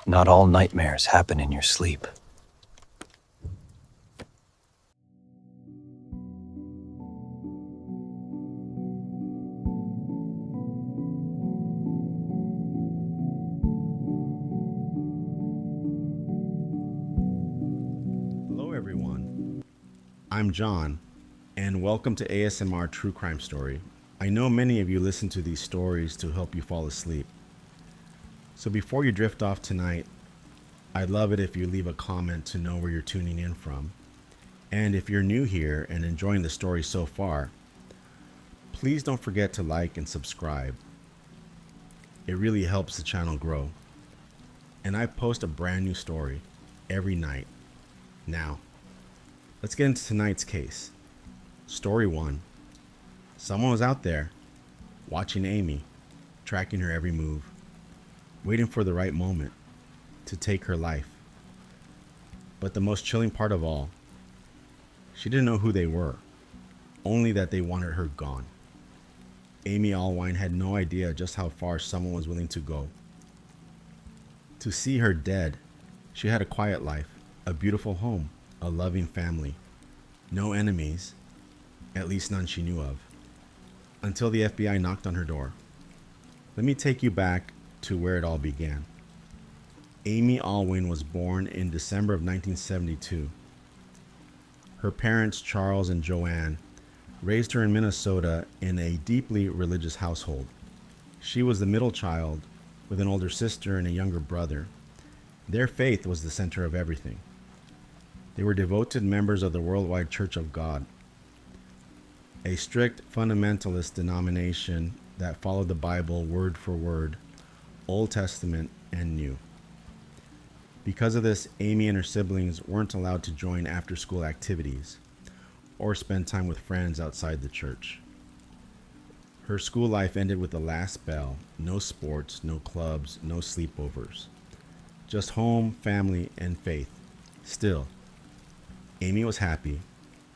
Not all nightmares happen in your sleep. Hello, everyone. I'm John, and welcome to ASMR True Crime Story. I know many of you listen to these stories to help you fall asleep. So before you drift off tonight, I'd love it if you leave a comment to know where you're tuning in from. And if you're new here and enjoying the story so far, please don't forget to like and subscribe. It really helps the channel grow. And I post a brand new story every night. Now, let's get into tonight's case. Story 1. Someone was out there, watching Amy, tracking her every move, waiting for the right moment to take her life. But the most chilling part of all, she didn't know who they were, only that they wanted her gone. Amy Allwine had no idea just how far someone was willing to go. To see her dead, she had a quiet life, a beautiful home, a loving family, no enemies, at least none she knew of, until the FBI knocked on her door. Let me take you back to where it all began. Amy Allwine was born in December of 1972. Her parents, Charles and Joanne, raised her in Minnesota in a deeply religious household. She was the middle child with an older sister and a younger brother. Their faith was the center of everything. They were devoted members of the Worldwide Church of God, a strict fundamentalist denomination that followed the Bible word for word, Old Testament and New. Because of this, Amy and her siblings weren't allowed to join after-school activities or spend time with friends outside the church. Her school life ended with the last bell. No sports, no clubs, no sleepovers. Just home, family, and faith. Still, Amy was happy.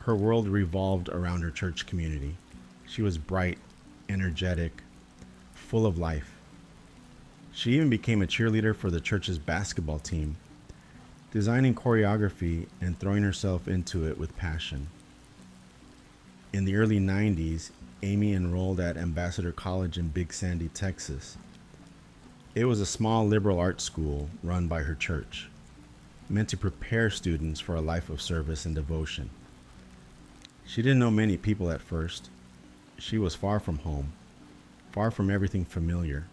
Her world revolved around her church community. She was bright, energetic, full of life. She even became a cheerleader for the church's basketball team, designing choreography and throwing herself into it with passion. In the early 90s, Amy enrolled at Ambassador College in Big Sandy, Texas. It was a small liberal arts school run by her church, meant to prepare students for a life of service and devotion. She didn't know many people at first. She was far from home, far from everything familiar.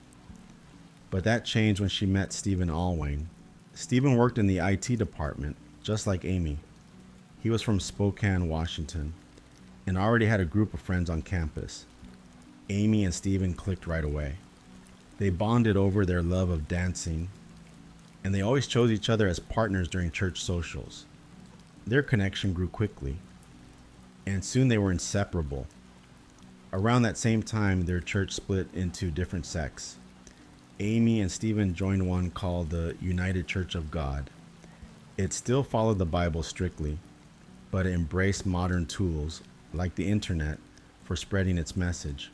But that changed when she met Stephen Allwine. Stephen worked in the IT department, just like Amy. He was from Spokane, Washington, and already had a group of friends on campus. Amy and Stephen clicked right away. They bonded over their love of dancing, and they always chose each other as partners during church socials. Their connection grew quickly, and soon they were inseparable. Around that same time, their church split into different sects. Amy and Stephen joined one called the United Church of God. It still followed the Bible strictly, but it embraced modern tools like the internet for spreading its message.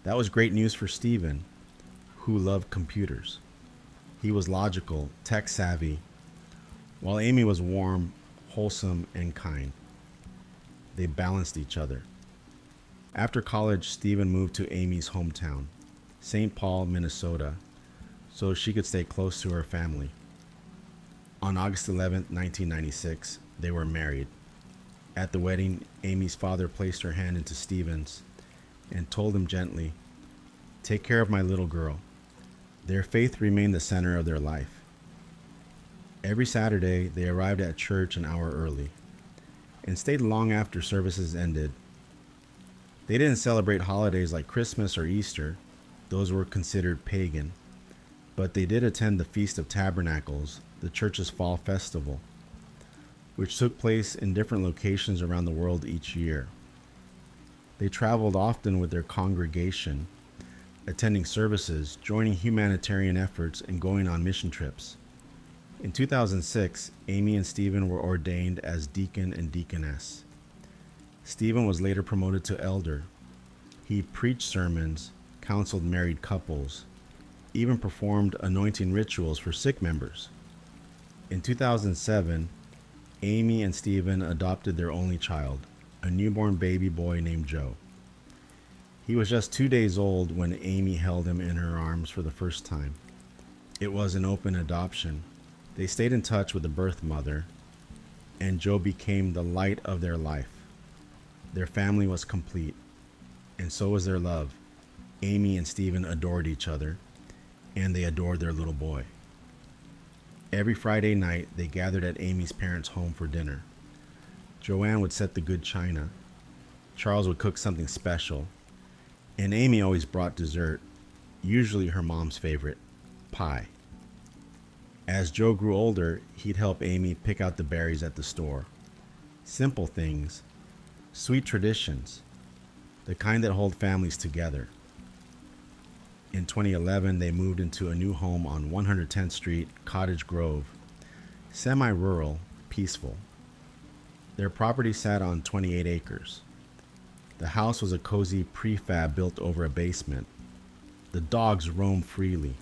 That was great news for Stephen, who loved computers. He was logical, tech savvy, while Amy was warm, wholesome, and kind. They balanced each other. After college, Stephen moved to Amy's hometown, St. Paul, Minnesota, so she could stay close to her family. On August 11, 1996, they were married. At the wedding, Amy's father placed her hand into Stephen's and told him gently, "Take care of my little girl." Their faith remained the center of their life. Every Saturday, they arrived at church an hour early and stayed long after services ended. They didn't celebrate holidays like Christmas or Easter. Those were considered pagan. But they did attend the Feast of Tabernacles, the church's fall festival, which took place in different locations around the world each year. They traveled often with their congregation, attending services, joining humanitarian efforts, and going on mission trips. In 2006, Amy and Stephen were ordained as deacon and deaconess. Stephen was later promoted to elder. He preached sermons, counseled married couples, even performed anointing rituals for sick members. In 2007, Amy and Stephen adopted their only child, a newborn baby boy named Joe. He was just 2 days old when Amy held him in her arms for the first time. It was an open adoption. They stayed in touch with the birth mother, and Joe became the light of their life. Their family was complete, and so was their love. Amy and Stephen adored each other, and they adored their little boy. Every Friday night, they gathered at Amy's parents' home for dinner. Joanne would set the good china. Charles would cook something special, and Amy always brought dessert, usually her mom's favorite, pie. As Joe grew older, he'd help Amy pick out the berries at the store. Simple things, sweet traditions, the kind that hold families together. In 2011, they moved into a new home on 110th Street, Cottage Grove, semi-rural, peaceful. Their property sat on 28 acres. The house was a cozy prefab built over a basement. The dogs roamed freely.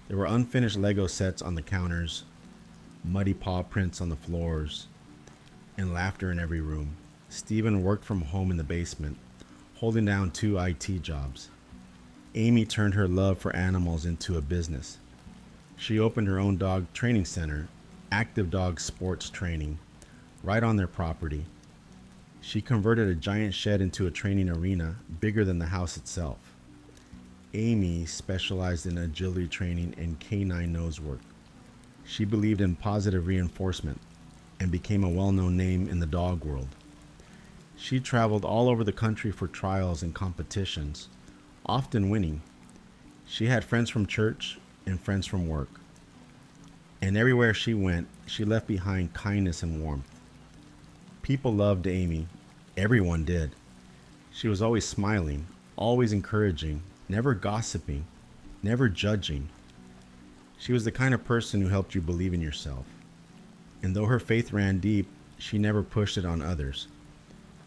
There were unfinished Lego sets on the counters, muddy paw prints on the floors, and laughter in every room. Stephen worked from home in the basement, holding down 2 IT jobs. Amy turned her love for animals into a business. She opened her own dog training center, Active Dog Sports Training, right on their property. She converted a giant shed into a training arena bigger than the house itself. Amy specialized in agility training and canine nose work. She believed in positive reinforcement and became a well-known name in the dog world. She traveled all over the country for trials and competitions, often winning. She had friends from church and friends from work. And everywhere she went, she left behind kindness and warmth. People loved Amy. Everyone did. She was always smiling, always encouraging, never gossiping, never judging. She was the kind of person who helped you believe in yourself. And though her faith ran deep, she never pushed it on others.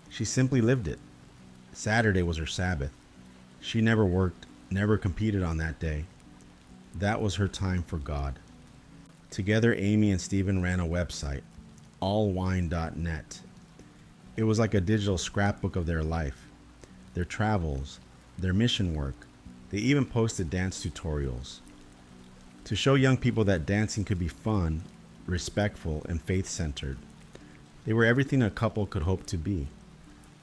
She simply lived it. Saturday was her Sabbath. She never worked, never competed on that day. That was her time for God. Together, Amy and Stephen ran a website, unwind.net. It was like a digital scrapbook of their life, their travels, their mission work. They even posted dance tutorials to show young people that dancing could be fun, respectful, and faith-centered. They were everything a couple could hope to be.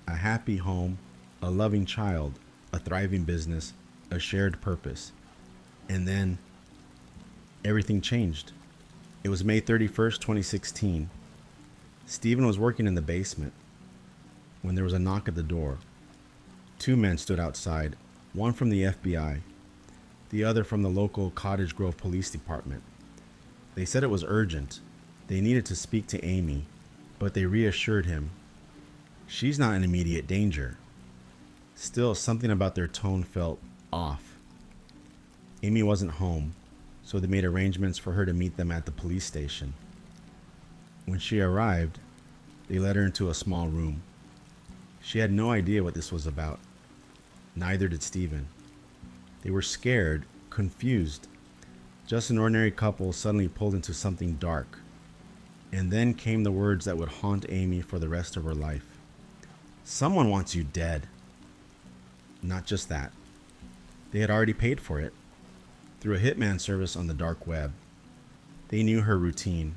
A happy home, a loving child, a thriving business, a shared purpose. And then everything changed. It was May 31st, 2016. Stephen was working in the basement when there was a knock at the door. 2 men stood outside, one from the FBI, the other from the local Cottage Grove Police Department. They said it was urgent. They needed to speak to Amy, but they reassured him. She's not in immediate danger. Still, something about their tone felt off. Amy wasn't home, so they made arrangements for her to meet them at the police station. When she arrived, they led her into a small room. She had no idea what this was about. Neither did Stephen. They were scared, confused. Just an ordinary couple suddenly pulled into something dark. And then came the words that would haunt Amy for the rest of her life. Someone wants you dead. Not just that. They had already paid for it through a hitman service on the dark web. They knew her routine.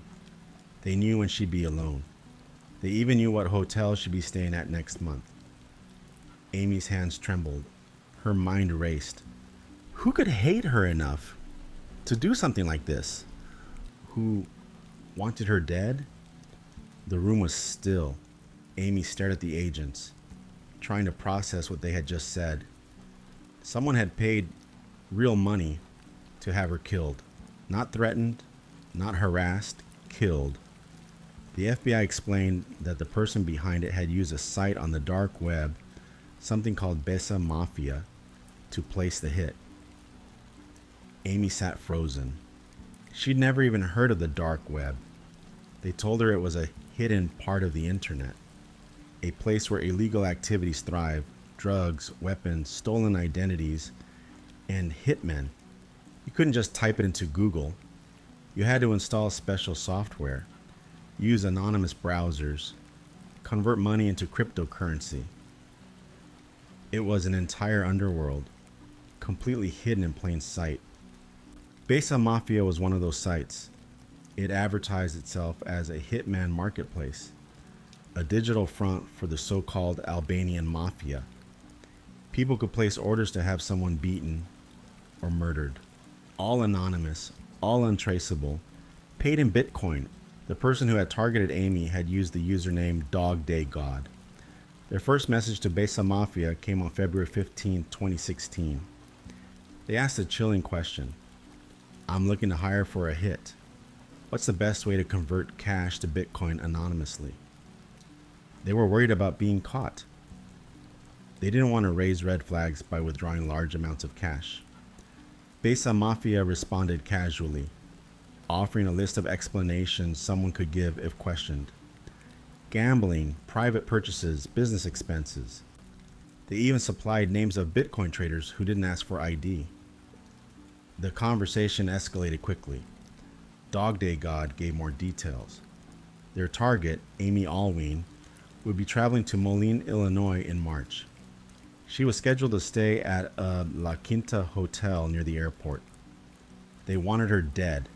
They knew when she'd be alone. They even knew what hotel she'd be staying at next month. Amy's hands trembled. Her mind raced. Who could hate her enough to do something like this? Who wanted her dead? The room was still. Amy stared at the agents, trying to process what they had just said. Someone had paid real money to have her killed. Not threatened, not harassed, killed. The FBI explained that the person behind it had used a site on the dark web, something called Besa Mafia, to place the hit. Amy sat frozen. She'd never even heard of the dark web. They told her it was a hidden part of the internet, a place where illegal activities thrive, drugs, weapons, stolen identities, and hitmen. You couldn't just type it into Google. You had to install special software, use anonymous browsers, convert money into cryptocurrency. It was an entire underworld, completely hidden in plain sight. Besa Mafia was one of those sites. It advertised itself as a hitman marketplace, a digital front for the so-called Albanian mafia. People could place orders to have someone beaten or murdered. All anonymous, all untraceable, paid in Bitcoin. The person who had targeted Amy had used the username DogDayGod. Their first message to Besa Mafia came on February 15, 2016. They asked a chilling question. I'm looking to hire for a hit. What's the best way to convert cash to Bitcoin anonymously? They were worried about being caught. They didn't want to raise red flags by withdrawing large amounts of cash. Besa Mafia responded casually, offering a list of explanations someone could give if questioned. Gambling, private purchases, business expenses. They even supplied names of Bitcoin traders who didn't ask for ID. The conversation escalated quickly. DogDayGod gave more details. Their target, Amy Allwine, would be traveling to Moline, Illinois in March. She was scheduled to stay at a La Quinta hotel near the airport. They wanted her dead,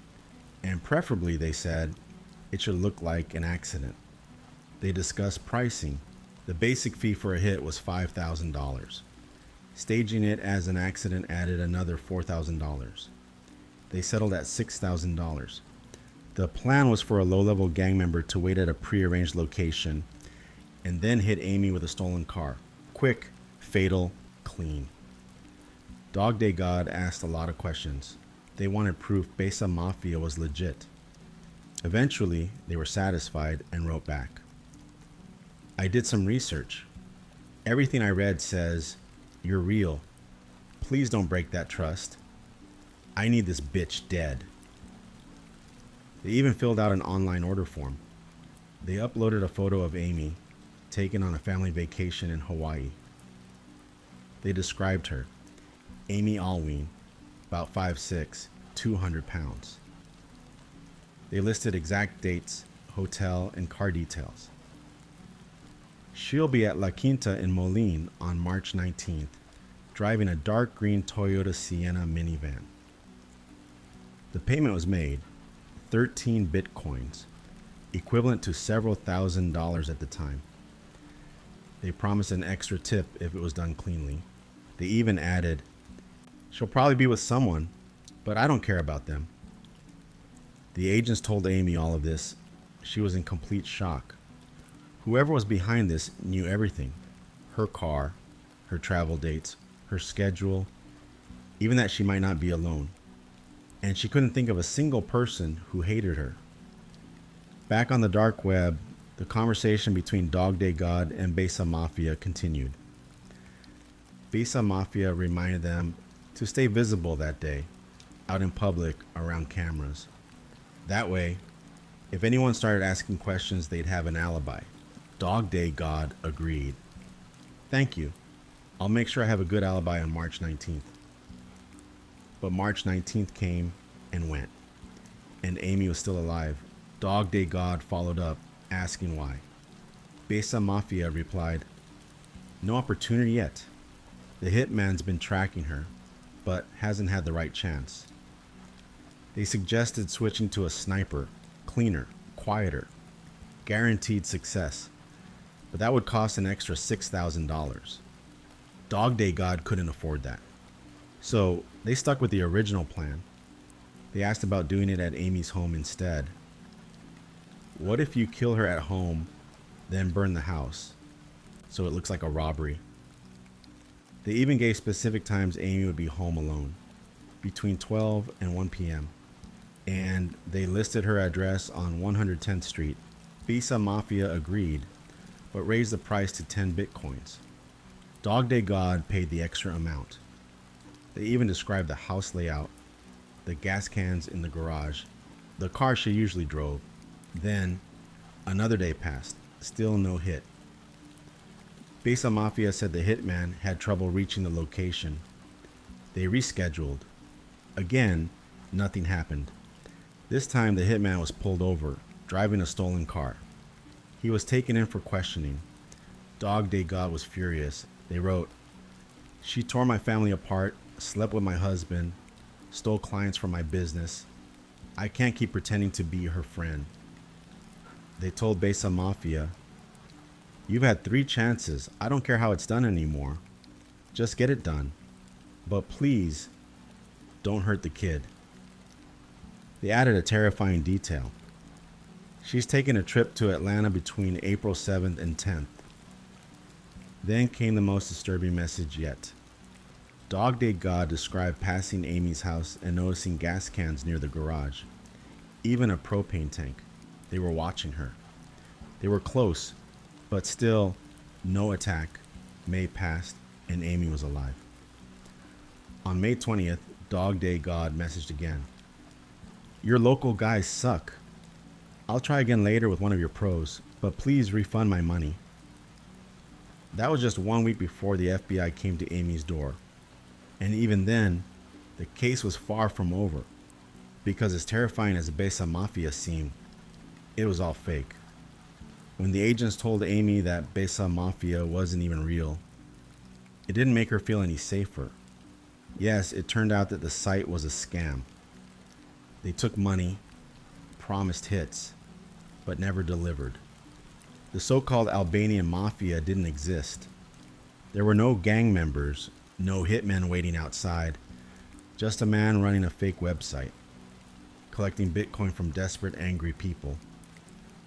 and preferably, they said, it should look like an accident. They discussed pricing. The basic fee for a hit was $5,000. Staging it as an accident added another $4,000. They settled at $6,000. The plan was for a low-level gang member to wait at a prearranged location and then hit Amy with a stolen car. Quick, fatal, clean. DogDayGod asked a lot of questions. They wanted proof Besa Mafia was legit. Eventually, they were satisfied and wrote back. I did some research. Everything I read says, you're real. Please don't break that trust. I need this bitch dead. They even filled out an online order form. They uploaded a photo of Amy, taken on a family vacation in Hawaii. They described her, Amy Allwine, about 5'6", 200 pounds. They listed exact dates, hotel, and car details. She'll be at La Quinta in Moline on March 19th, driving a dark green Toyota Sienna minivan. The payment was made, 13 Bitcoins, equivalent to several $1,000s at the time. They promised an extra tip if it was done cleanly. They even added, she'll probably be with someone, but I don't care about them. The agents told Amy all of this. She was in complete shock. Whoever was behind this knew everything. Her car, her travel dates, her schedule, even that she might not be alone. And she couldn't think of a single person who hated her. Back on the dark web, the conversation between DogDayGod and Besa Mafia continued. Besa Mafia reminded them to stay visible that day, out in public around cameras. That way, if anyone started asking questions, they'd have an alibi. DogDayGod agreed. Thank you. I'll make sure I have a good alibi on March 19th. But March 19th came and went, and Amy was still alive. DogDayGod followed up, asking why. Besa Mafia replied, no opportunity yet. The hitman's been tracking her, but hasn't had the right chance. They suggested switching to a sniper, cleaner, quieter, guaranteed success, but that would cost an extra $6,000. DogDayGod couldn't afford that. So they stuck with the original plan. They asked about doing it at Amy's home instead. What if you kill her at home, then burn the house, so it looks like a robbery? They even gave specific times Amy would be home alone, between 12 and 1 p.m. And they listed her address on 110th Street. Besa Mafia agreed, but raised the price to 10 Bitcoins. DogDayGod paid the extra amount. They even described the house layout, the gas cans in the garage, the car she usually drove. Then, another day passed, still no hit. Besa Mafia said the hitman had trouble reaching the location. They rescheduled. Again, nothing happened. This time, the hitman was pulled over, driving a stolen car. He was taken in for questioning. Dog Day God was furious. They wrote, "She tore my family apart, slept with my husband, stole clients from my business. I can't keep pretending to be her friend." They told Besa Mafia, "You've had 3 chances. I don't care how it's done anymore. Just get it done. But please, don't hurt the kid." They added a terrifying detail. "She's taking a trip to Atlanta between April 7th and 10th. Then came the most disturbing message yet. Dog Day God described passing Amy's house and noticing gas cans near the garage, even a propane tank. They were watching her. They were close, but still, no attack. May passed, and Amy was alive. On May 20th, Dog Day God messaged again. "Your local guys suck. I'll try again later with one of your pros, but please refund my money." That was just 1 week before the FBI came to Amy's door. And even then, the case was far from over, because as terrifying as Besa Mafia seemed, it was all fake. When the agents told Amy that Besa Mafia wasn't even real, it didn't make her feel any safer. Yes, it turned out that the site was a scam. They took money, promised hits, but never delivered. The so-called Albanian mafia didn't exist. There were no gang members, no hitmen waiting outside, just a man running a fake website, collecting Bitcoin from desperate, angry people,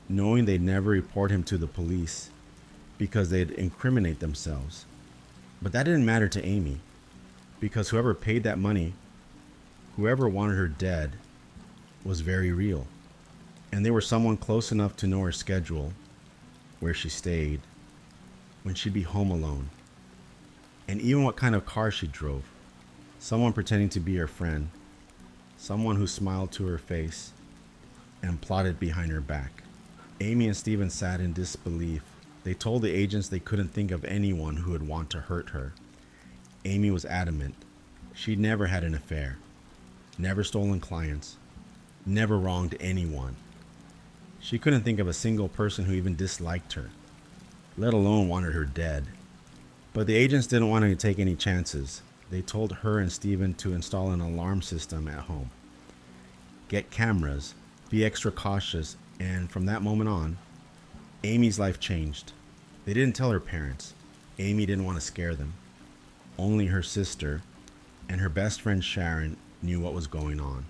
knowing they'd never report him to the police because they'd incriminate themselves. But that didn't matter to Amy, because whoever paid that money, whoever wanted her dead, was very real. And they were someone close enough to know her schedule, where she stayed, when she'd be home alone, and even what kind of car she drove. Someone pretending to be her friend, someone who smiled to her face and plotted behind her back. Amy and Steven sat in disbelief. They told the agents they couldn't think of anyone who would want to hurt her. Amy was adamant. She'd never had an affair, never stolen clients, never wronged anyone. She couldn't think of a single person who even disliked her, let alone wanted her dead. But the agents didn't want to take any chances. They told her and Steven to install an alarm system at home, get cameras, be extra cautious, and from that moment on, Amy's life changed. They didn't tell her parents. Amy didn't want to scare them. Only her sister and her best friend Sharon knew what was going on.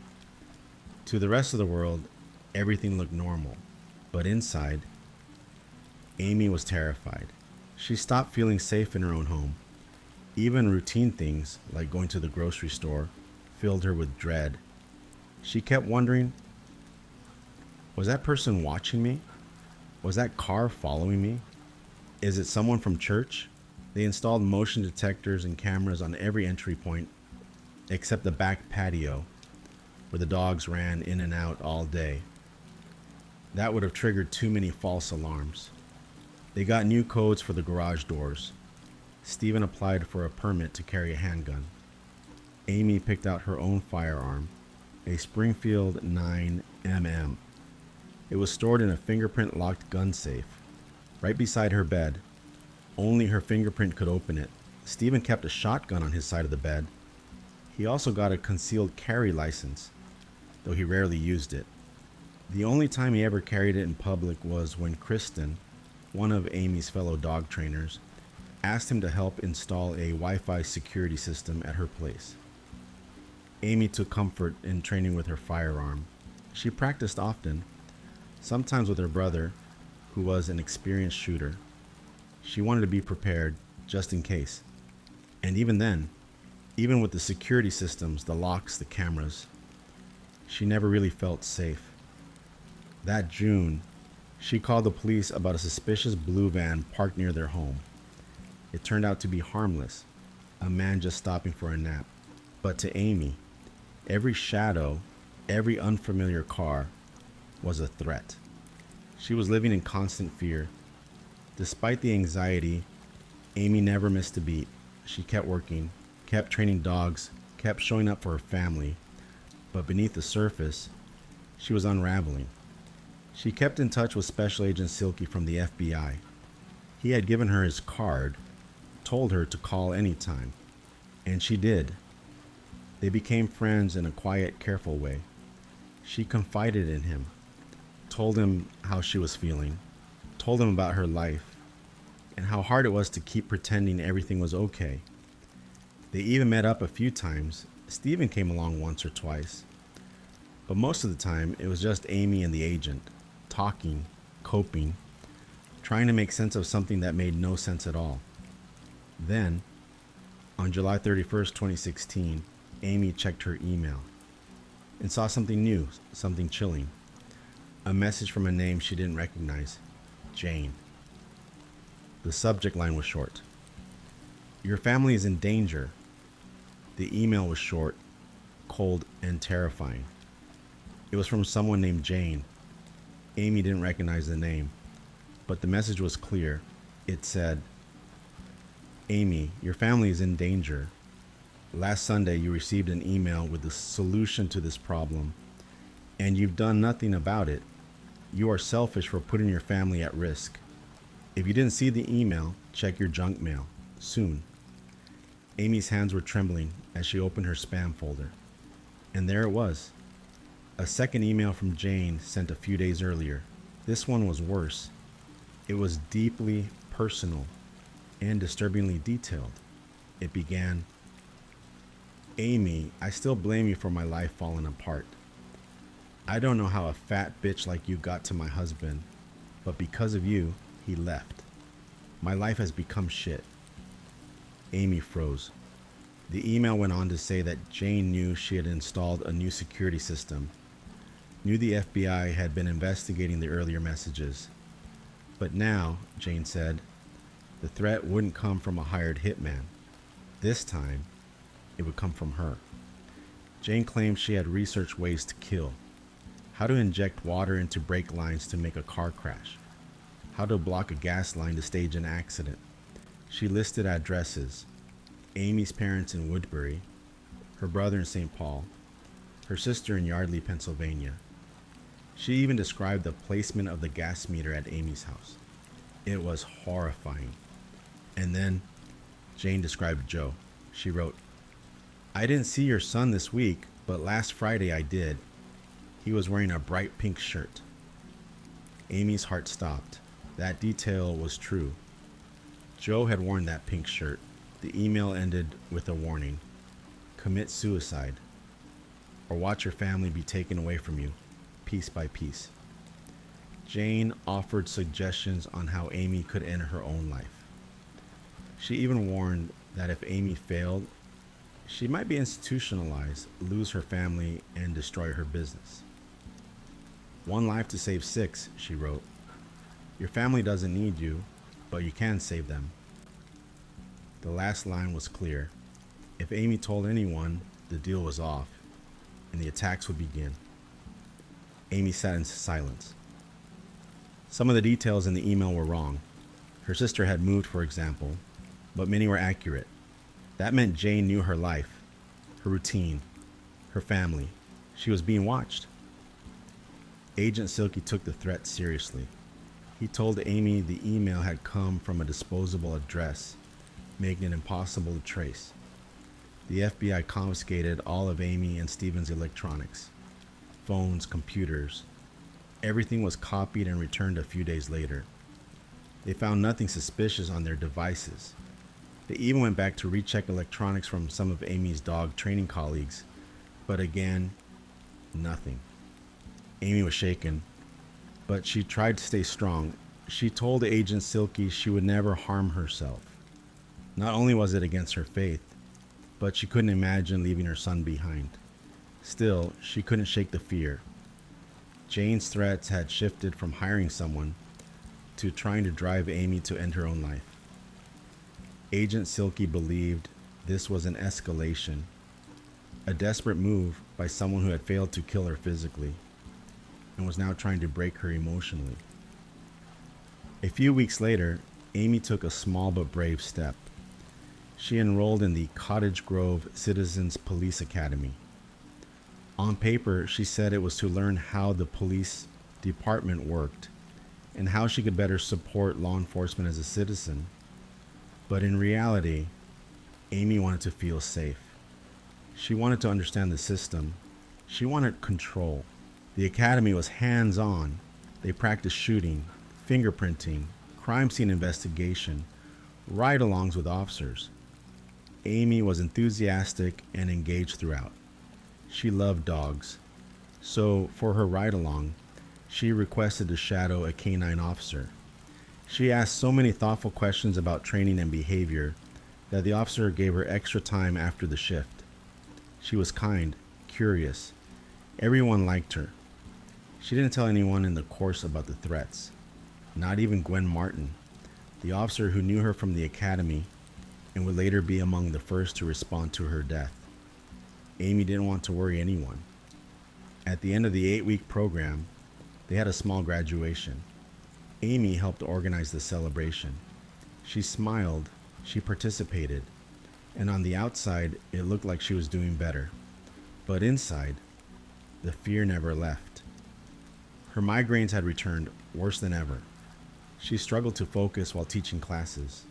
To the rest of the world, everything looked normal, but inside, Amy was terrified. She stopped feeling safe in her own home. Even routine things, like going to the grocery store, filled her with dread. She kept wondering, was that person watching me? Was that car following me? Is it someone from church? They installed motion detectors and cameras on every entry point, except the back patio, where the dogs ran in and out all day. That would have triggered too many false alarms. They got new codes for the garage doors. Steven applied for a permit to carry a handgun. Amy picked out her own firearm, a Springfield 9mm. It was stored in a fingerprint-locked gun safe, right beside her bed. Only her fingerprint could open it. Steven kept a shotgun on his side of the bed. He also got a concealed carry license, though he rarely used it. The only time he ever carried it in public was when Kristen, one of Amy's fellow dog trainers, asked him to help install a Wi-Fi security system at her place. Amy took comfort in training with her firearm. She practiced often, sometimes with her brother, who was an experienced shooter. She wanted to be prepared, just in case. And even then, even with the security systems, the locks, the cameras, she never really felt safe. That June, she called the police about a suspicious blue van parked near their home. It turned out to be harmless, a man just stopping for a nap. But to Amy, every shadow, every unfamiliar car was a threat. She was living in constant fear. Despite the anxiety, Amy never missed a beat. She kept working, kept training dogs, kept showing up for her family, but beneath the surface, she was unraveling. She kept in touch with Special Agent Silky from the FBI. He had given her his card, told her to call anytime, and she did. They became friends in a quiet, careful way. She confided in him, told him how she was feeling, told him about her life, and how hard it was to keep pretending everything was okay. They even met up a few times. Steven came along once or twice. But most of the time, it was just Amy and the agent, talking, coping, trying to make sense of something that made no sense at all. Then, on July 31st, 2016, Amy checked her email and saw something new, something chilling. A message from a name she didn't recognize, Jane. The subject line was short. Your family is in danger. The email was short, cold, and terrifying. It was from someone named Jane. Amy didn't recognize the name, but the message was clear. It said, Amy, your family is in danger. Last Sunday, you received an email with the solution to this problem, and you've done nothing about it. You are selfish for putting your family at risk. If you didn't see the email, check your junk mail soon. Amy's hands were trembling as she opened her spam folder. And there it was. A second email from Jane sent a few days earlier. This one was worse. It was deeply personal and disturbingly detailed. It began, Amy, I still blame you for my life falling apart. I don't know how a fat bitch like you got to my husband, but because of you, he left. My life has become shit. Amy froze. The email went on to say that Jane knew she had installed a new security system, knew the FBI had been investigating the earlier messages. But now, Jane said, the threat wouldn't come from a hired hitman. This time, it would come from her. Jane claimed she had researched ways to kill. How to inject water into brake lines to make a car crash. How to block a gas line to stage an accident. She listed addresses. Amy's parents in Woodbury, her brother in St. Paul, her sister in Yardley, Pennsylvania. She even described the placement of the gas meter at Amy's house. It was horrifying. And then Jane described Joe. She wrote, I didn't see your son this week, but last Friday I did. He was wearing a bright pink shirt. Amy's heart stopped. That detail was true. Joe had worn that pink shirt. The email ended with a warning. Commit suicide, or watch your family be taken away from you, piece by piece. Jane offered suggestions on how Amy could end her own life. She even warned that if Amy failed, she might be institutionalized, lose her family, and destroy her business. One life to save six, she wrote. Your family doesn't need you, but you can save them. The last line was clear. If Amy told anyone, the deal was off, and the attacks would begin. Amy sat in silence. Some of the details in the email were wrong. Her sister had moved, for example, but many were accurate. That meant Jane knew her life, her routine, her family. She was being watched. Agent Silky took the threat seriously. He told Amy the email had come from a disposable address, making it impossible to trace. The FBI confiscated all of Amy and Steven's electronics, phones, computers. Everything was copied and returned a few days later. They found nothing suspicious on their devices. They even went back to recheck electronics from some of Amy's dog training colleagues, but again, nothing. Amy was shaken, but she tried to stay strong. She told Agent Silky she would never harm herself. Not only was it against her faith, but she couldn't imagine leaving her son behind. Still, she couldn't shake the fear. Jane's threats had shifted from hiring someone to trying to drive Amy to end her own life. Agent Silky believed this was an escalation, a desperate move by someone who had failed to kill her physically and was now trying to break her emotionally. A few weeks later, Amy took a small but brave step. She enrolled in the Cottage Grove Citizens Police Academy. On paper, she said it was to learn how the police department worked and how she could better support law enforcement as a citizen. But in reality, Amy wanted to feel safe. She wanted to understand the system. She wanted control. The academy was hands-on. They practiced shooting, fingerprinting, crime scene investigation, ride-alongs with officers. Amy was enthusiastic and engaged throughout. She loved dogs. So for her ride-along, she requested to shadow a canine officer. She asked so many thoughtful questions about training and behavior that the officer gave her extra time after the shift. She was kind, curious. Everyone liked her. She didn't tell anyone in the course about the threats. Not even Gwen Martin, the officer who knew her from the academy and would later be among the first to respond to her death. Amy didn't want to worry anyone. At the end of the 8-week program, they had a small graduation. Amy helped organize the celebration. She smiled, she participated, and on the outside, it looked like she was doing better. But inside, the fear never left. Her migraines had returned worse than ever. She struggled to focus while teaching classes.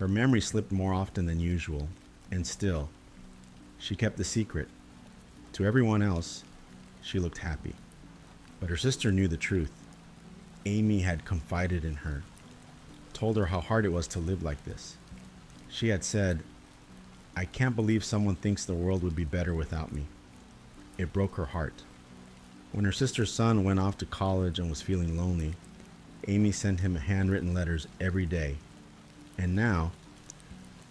Her memory slipped more often than usual, and still, she kept the secret. To everyone else, she looked happy. But her sister knew the truth. Amy had confided in her, told her how hard it was to live like this. She had said, "I can't believe someone thinks the world would be better without me." It broke her heart. When her sister's son went off to college and was feeling lonely, Amy sent him handwritten letters every day. And now,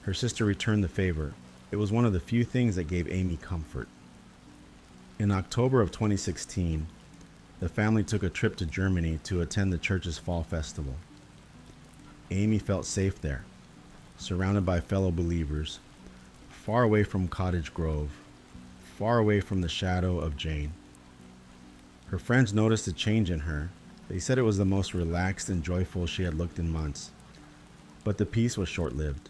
her sister returned the favor. It was one of the few things that gave Amy comfort. In October of 2016, the family took a trip to Germany to attend the church's fall festival. Amy felt safe there, surrounded by fellow believers, far away from Cottage Grove, far away from the shadow of Jane. Her friends noticed a change in her. They said it was the most relaxed and joyful she had looked in months. But the peace was short-lived,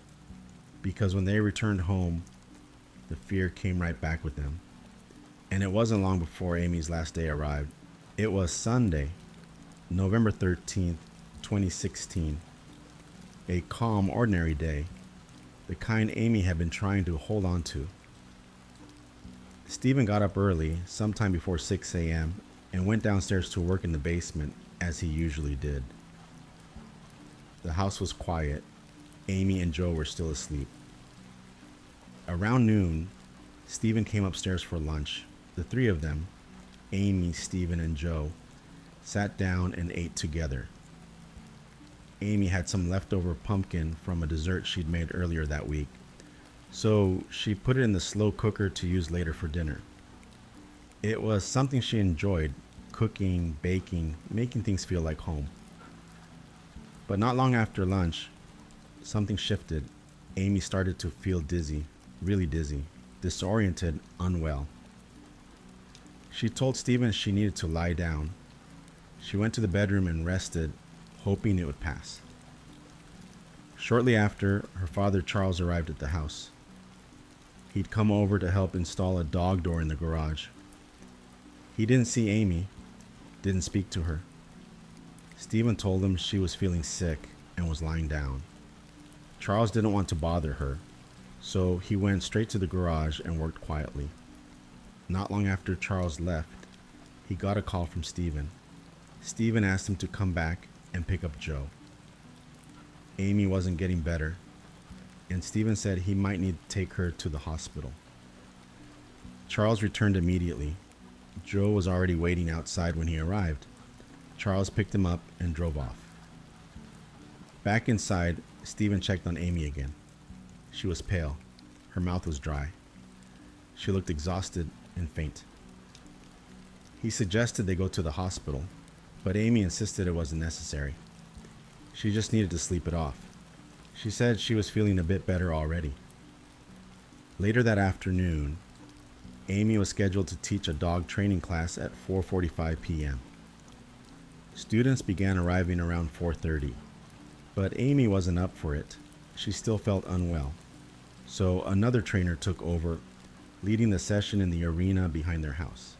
because when they returned home, the fear came right back with them. And it wasn't long before Amy's last day arrived. It was Sunday, November 13th, 2016. A calm, ordinary day, the kind Amy had been trying to hold on to. Stephen got up early, sometime before 6 a.m., and went downstairs to work in the basement, as he usually did. The house was quiet. Amy and Joe were still asleep. Around noon, Stephen came upstairs for lunch. The three of them, Amy, Stephen, and Joe, sat down and ate together. Amy had some leftover pumpkin from a dessert she'd made earlier that week, so she put it in the slow cooker to use later for dinner. It was something she enjoyed, cooking, baking, making things feel like home. But not long after lunch, something shifted. Amy started to feel dizzy, really dizzy, disoriented, unwell. She told Stephen she needed to lie down. She went to the bedroom and rested, hoping it would pass. Shortly after, her father Charles arrived at the house. He'd come over to help install a dog door in the garage. He didn't see Amy, didn't speak to her. Stephen told him she was feeling sick and was lying down. Charles didn't want to bother her, so he went straight to the garage and worked quietly. Not long after Charles left, he got a call from Stephen. Stephen asked him to come back and pick up Joe. Amy wasn't getting better, and Stephen said he might need to take her to the hospital. Charles returned immediately. Joe was already waiting outside when he arrived. Charles picked him up and drove off. Back inside, Stephen checked on Amy again. She was pale. Her mouth was dry. She looked exhausted and faint. He suggested they go to the hospital, but Amy insisted it wasn't necessary. She just needed to sleep it off. She said she was feeling a bit better already. Later that afternoon, Amy was scheduled to teach a dog training class at 4:45 p.m. Students began arriving around 4:30, but Amy wasn't up for it. She still felt unwell, so another trainer took over leading the session in the arena behind their house.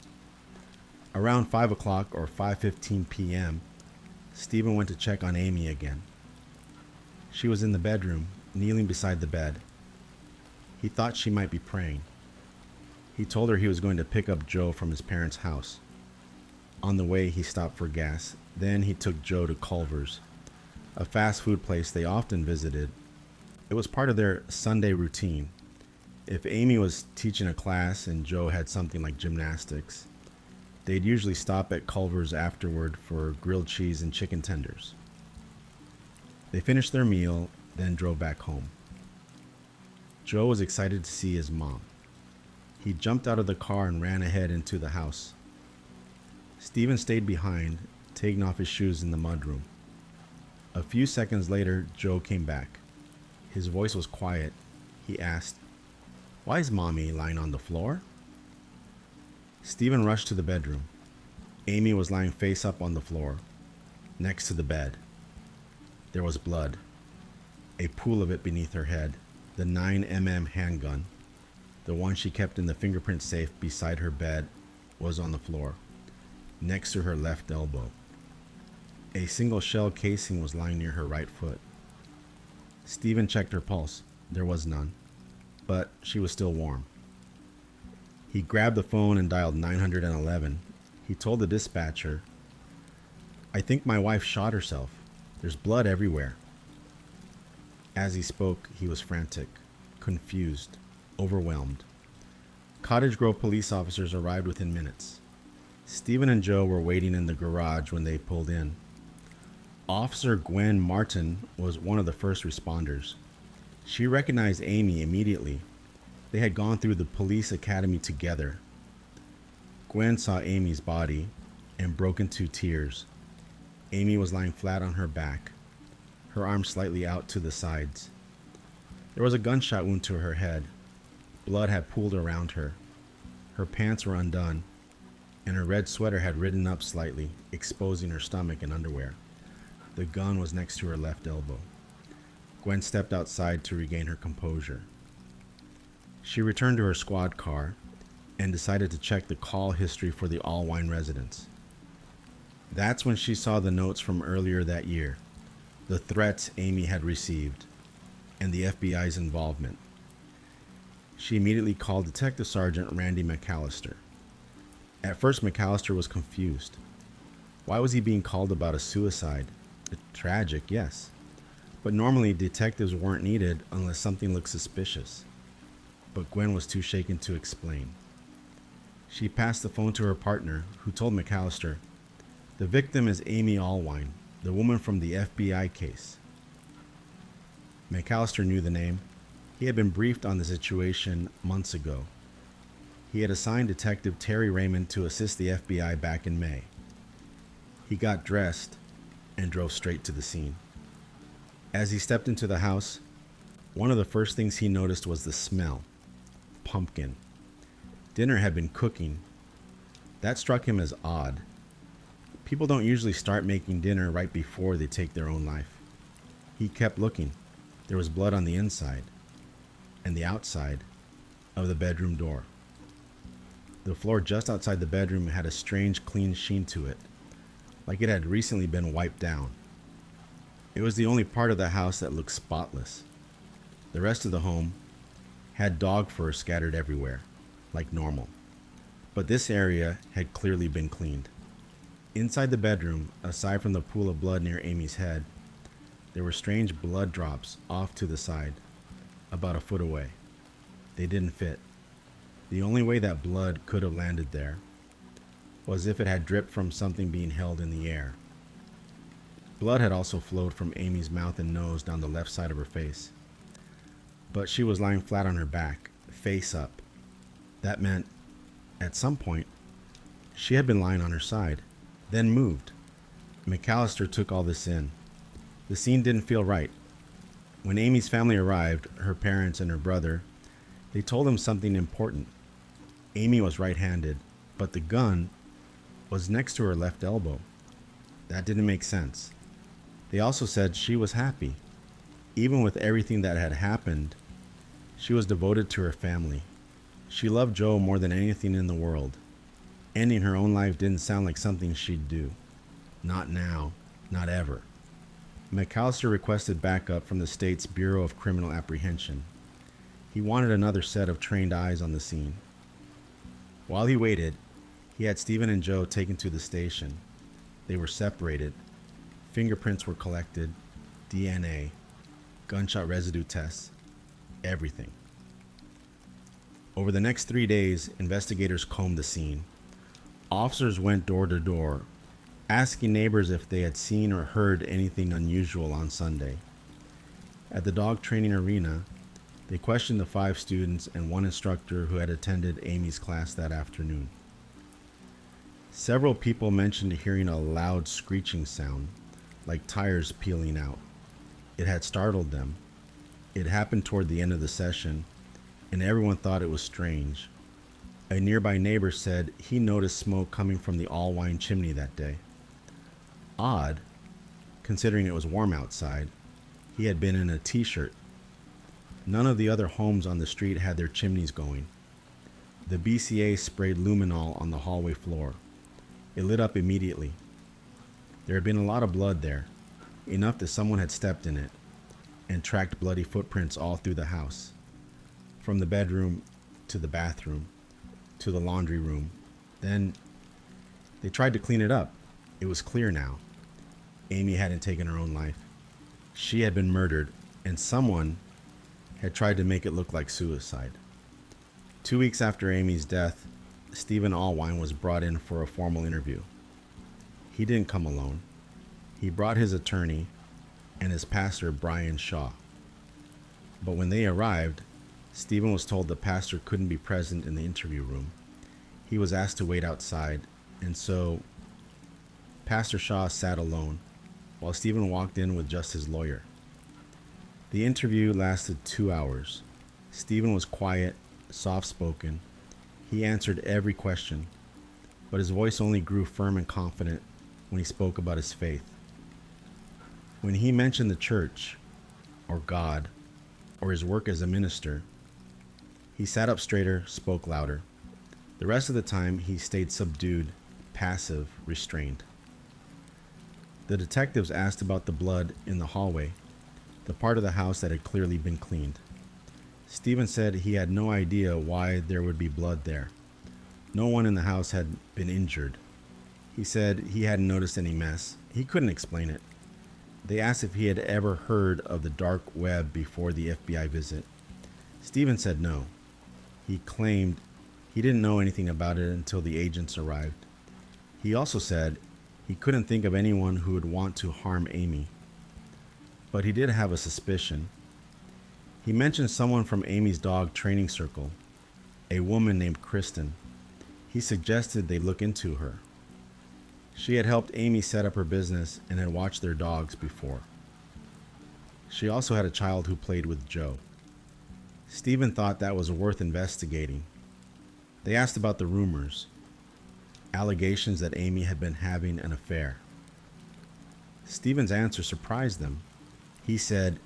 Around 5 o'clock or 5:15 p.m., Stephen went to check on Amy again. She was in the bedroom, kneeling beside the bed. He thought she might be praying. He told her he was going to pick up Joe from his parents' house. On the way, he stopped for gas. Then he took Joe to Culver's, a fast food place they often visited. It was part of their Sunday routine. If Amy was teaching a class and Joe had something like gymnastics, they'd usually stop at Culver's afterward for grilled cheese and chicken tenders. They finished their meal, then drove back home. Joe was excited to see his mom. He jumped out of the car and ran ahead into the house. Stephen stayed behind, taking off his shoes in the mudroom. A few seconds later, Joe came back. His voice was quiet. He asked, "Why is Mommy lying on the floor?" Stephen rushed to the bedroom. Amy was lying face up on the floor, next to the bed. There was blood, a pool of it beneath her head. The 9mm handgun, the one she kept in the fingerprint safe beside her bed, was on the floor, next to her left elbow. A single shell casing was lying near her right foot. Stephen checked her pulse. There was none, but she was still warm. He grabbed the phone and dialed 911. He told the dispatcher, "I think my wife shot herself. There's blood everywhere." As he spoke, he was frantic, confused, overwhelmed. Cottage Grove police officers arrived within minutes. Stephen and Joe were waiting in the garage when they pulled in. Officer Gwen Martin was one of the first responders. She recognized Amy immediately. They had gone through the police academy together. Gwen saw Amy's body and broke into tears. Amy was lying flat on her back, her arms slightly out to the sides. There was a gunshot wound to her head. Blood had pooled around her. Her pants were undone, and her red sweater had ridden up slightly, exposing her stomach and underwear. The gun was next to her left elbow. Gwen stepped outside to regain her composure. She returned to her squad car and decided to check the call history for the Unwind residents. That's when she saw the notes from earlier that year, the threats Amy had received, and the FBI's involvement. She immediately called Detective Sergeant Randy McAllister. At first, McAllister was confused. Why was he being called about a suicide? Tragic, yes. But normally, detectives weren't needed unless something looked suspicious. But Gwen was too shaken to explain. She passed the phone to her partner, who told McAllister, "The victim is Amy Unwind, the woman from the FBI case." McAllister knew the name. He had been briefed on the situation months ago. He had assigned Detective Terry Raymond to assist the FBI back in May. He got dressed and drove straight to the scene. As he stepped into the house, one of the first things he noticed was the smell. Pumpkin. Dinner had been cooking. That struck him as odd. People don't usually start making dinner right before they take their own life. He kept looking. There was blood on the inside and the outside of the bedroom door. The floor just outside the bedroom had a strange clean sheen to it, like it had recently been wiped down. It was the only part of the house that looked spotless. The rest of the home had dog fur scattered everywhere, like normal. But this area had clearly been cleaned. Inside the bedroom, aside from the pool of blood near Amy's head, there were strange blood drops off to the side, about a foot away. They didn't fit. The only way that blood could have landed there was if it had dripped from something being held in the air. Blood had also flowed from Amy's mouth and nose down the left side of her face. But she was lying flat on her back, face up. That meant, at some point, she had been lying on her side, then moved. McAllister took all this in. The scene didn't feel right. When Amy's family arrived, her parents and her brother, they told him something important. Amy was right-handed, but the gun was next to her left elbow. That didn't make sense. They also said she was happy. Even with everything that had happened, she was devoted to her family. She loved Joe more than anything in the world. Ending her own life didn't sound like something she'd do. Not now, not ever. McAllister requested backup from the state's Bureau of Criminal Apprehension. He wanted another set of trained eyes on the scene. While he waited, he had Stephen and Joe taken to the station. They were separated. Fingerprints were collected, DNA, gunshot residue tests, everything. Over the next 3 days, investigators combed the scene. Officers went door to door, asking neighbors if they had seen or heard anything unusual on Sunday. At the dog training arena, they questioned the 5 students and 1 instructor who had attended Amy's class that afternoon. Several people mentioned hearing a loud screeching sound, like tires peeling out. It had startled them. It happened toward the end of the session, and everyone thought it was strange. A nearby neighbor said he noticed smoke coming from the unwind chimney that day. Odd, considering it was warm outside. He had been in a t-shirt. None of the other homes on the street had their chimneys going. The BCA sprayed luminol on the hallway floor. It lit up immediately. There had been a lot of blood there, enough that someone had stepped in it, and tracked bloody footprints all through the house, from the bedroom to the bathroom to the laundry room. Then they tried to clean it up. It was clear now. Amy hadn't taken her own life. She had been murdered, and someone had tried to make it look like suicide. 2 weeks after Amy's death, Stephen Allwine was brought in for a formal interview. He didn't come alone. He brought his attorney and his pastor, Brian Shaw. But when they arrived, Stephen was told the pastor couldn't be present in the interview room. He was asked to wait outside, and so Pastor Shaw sat alone, while Stephen walked in with just his lawyer. The interview lasted 2 hours. Stephen was quiet, soft-spoken. He answered every question, but his voice only grew firm and confident when he spoke about his faith. When he mentioned the church, or God, or his work as a minister, he sat up straighter, spoke louder. The rest of the time, he stayed subdued, passive, restrained. The detectives asked about the blood in the hallway, the part of the house that had clearly been cleaned. Stephen said he had no idea why there would be blood there. No one in the house had been injured. He said he hadn't noticed any mess. He couldn't explain it. They asked if he had ever heard of the dark web before the FBI visit. Stephen said no. He claimed he didn't know anything about it until the agents arrived. He also said he couldn't think of anyone who would want to harm Amy. But he did have a suspicion. He mentioned someone from Amy's dog training circle, a woman named Kristen. He suggested they look into her. She had helped Amy set up her business and had watched their dogs before. She also had a child who played with Joe. Stephen thought that was worth investigating. They asked about the rumors, allegations that Amy had been having an affair. Stephen's answer surprised them. He said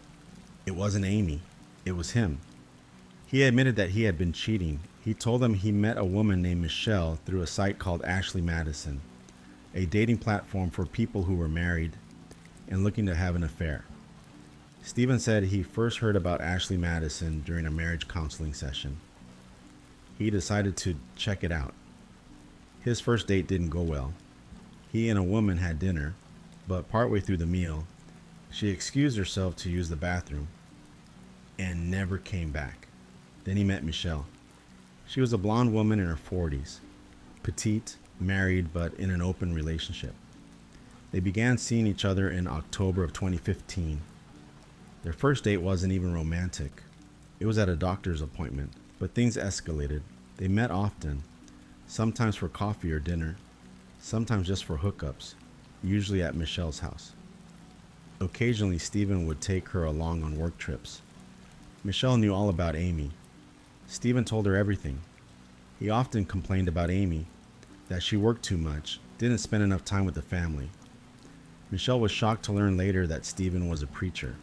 it wasn't Amy, it was him. He admitted that he had been cheating. He told them he met a woman named Michelle through a site called Ashley Madison, a dating platform for people who were married and looking to have an affair. Stephen said he first heard about Ashley Madison during a marriage counseling session. He decided to check it out. His first date didn't go well. He and a woman had dinner, but partway through the meal, she excused herself to use the bathroom and never came back. Then he met Michelle. She was a blonde woman in her 40s, petite, married, but in an open relationship. They began seeing each other in October of 2015. Their first date wasn't even romantic. It was at a doctor's appointment, but things escalated. They met often, sometimes for coffee or dinner, sometimes just for hookups, usually at Michelle's house. Occasionally, Stephen would take her along on work trips. Michelle knew all about Amy. Stephen told her everything. He often complained about Amy, that she worked too much, didn't spend enough time with the family. Michelle was shocked to learn later that Stephen was a preacher.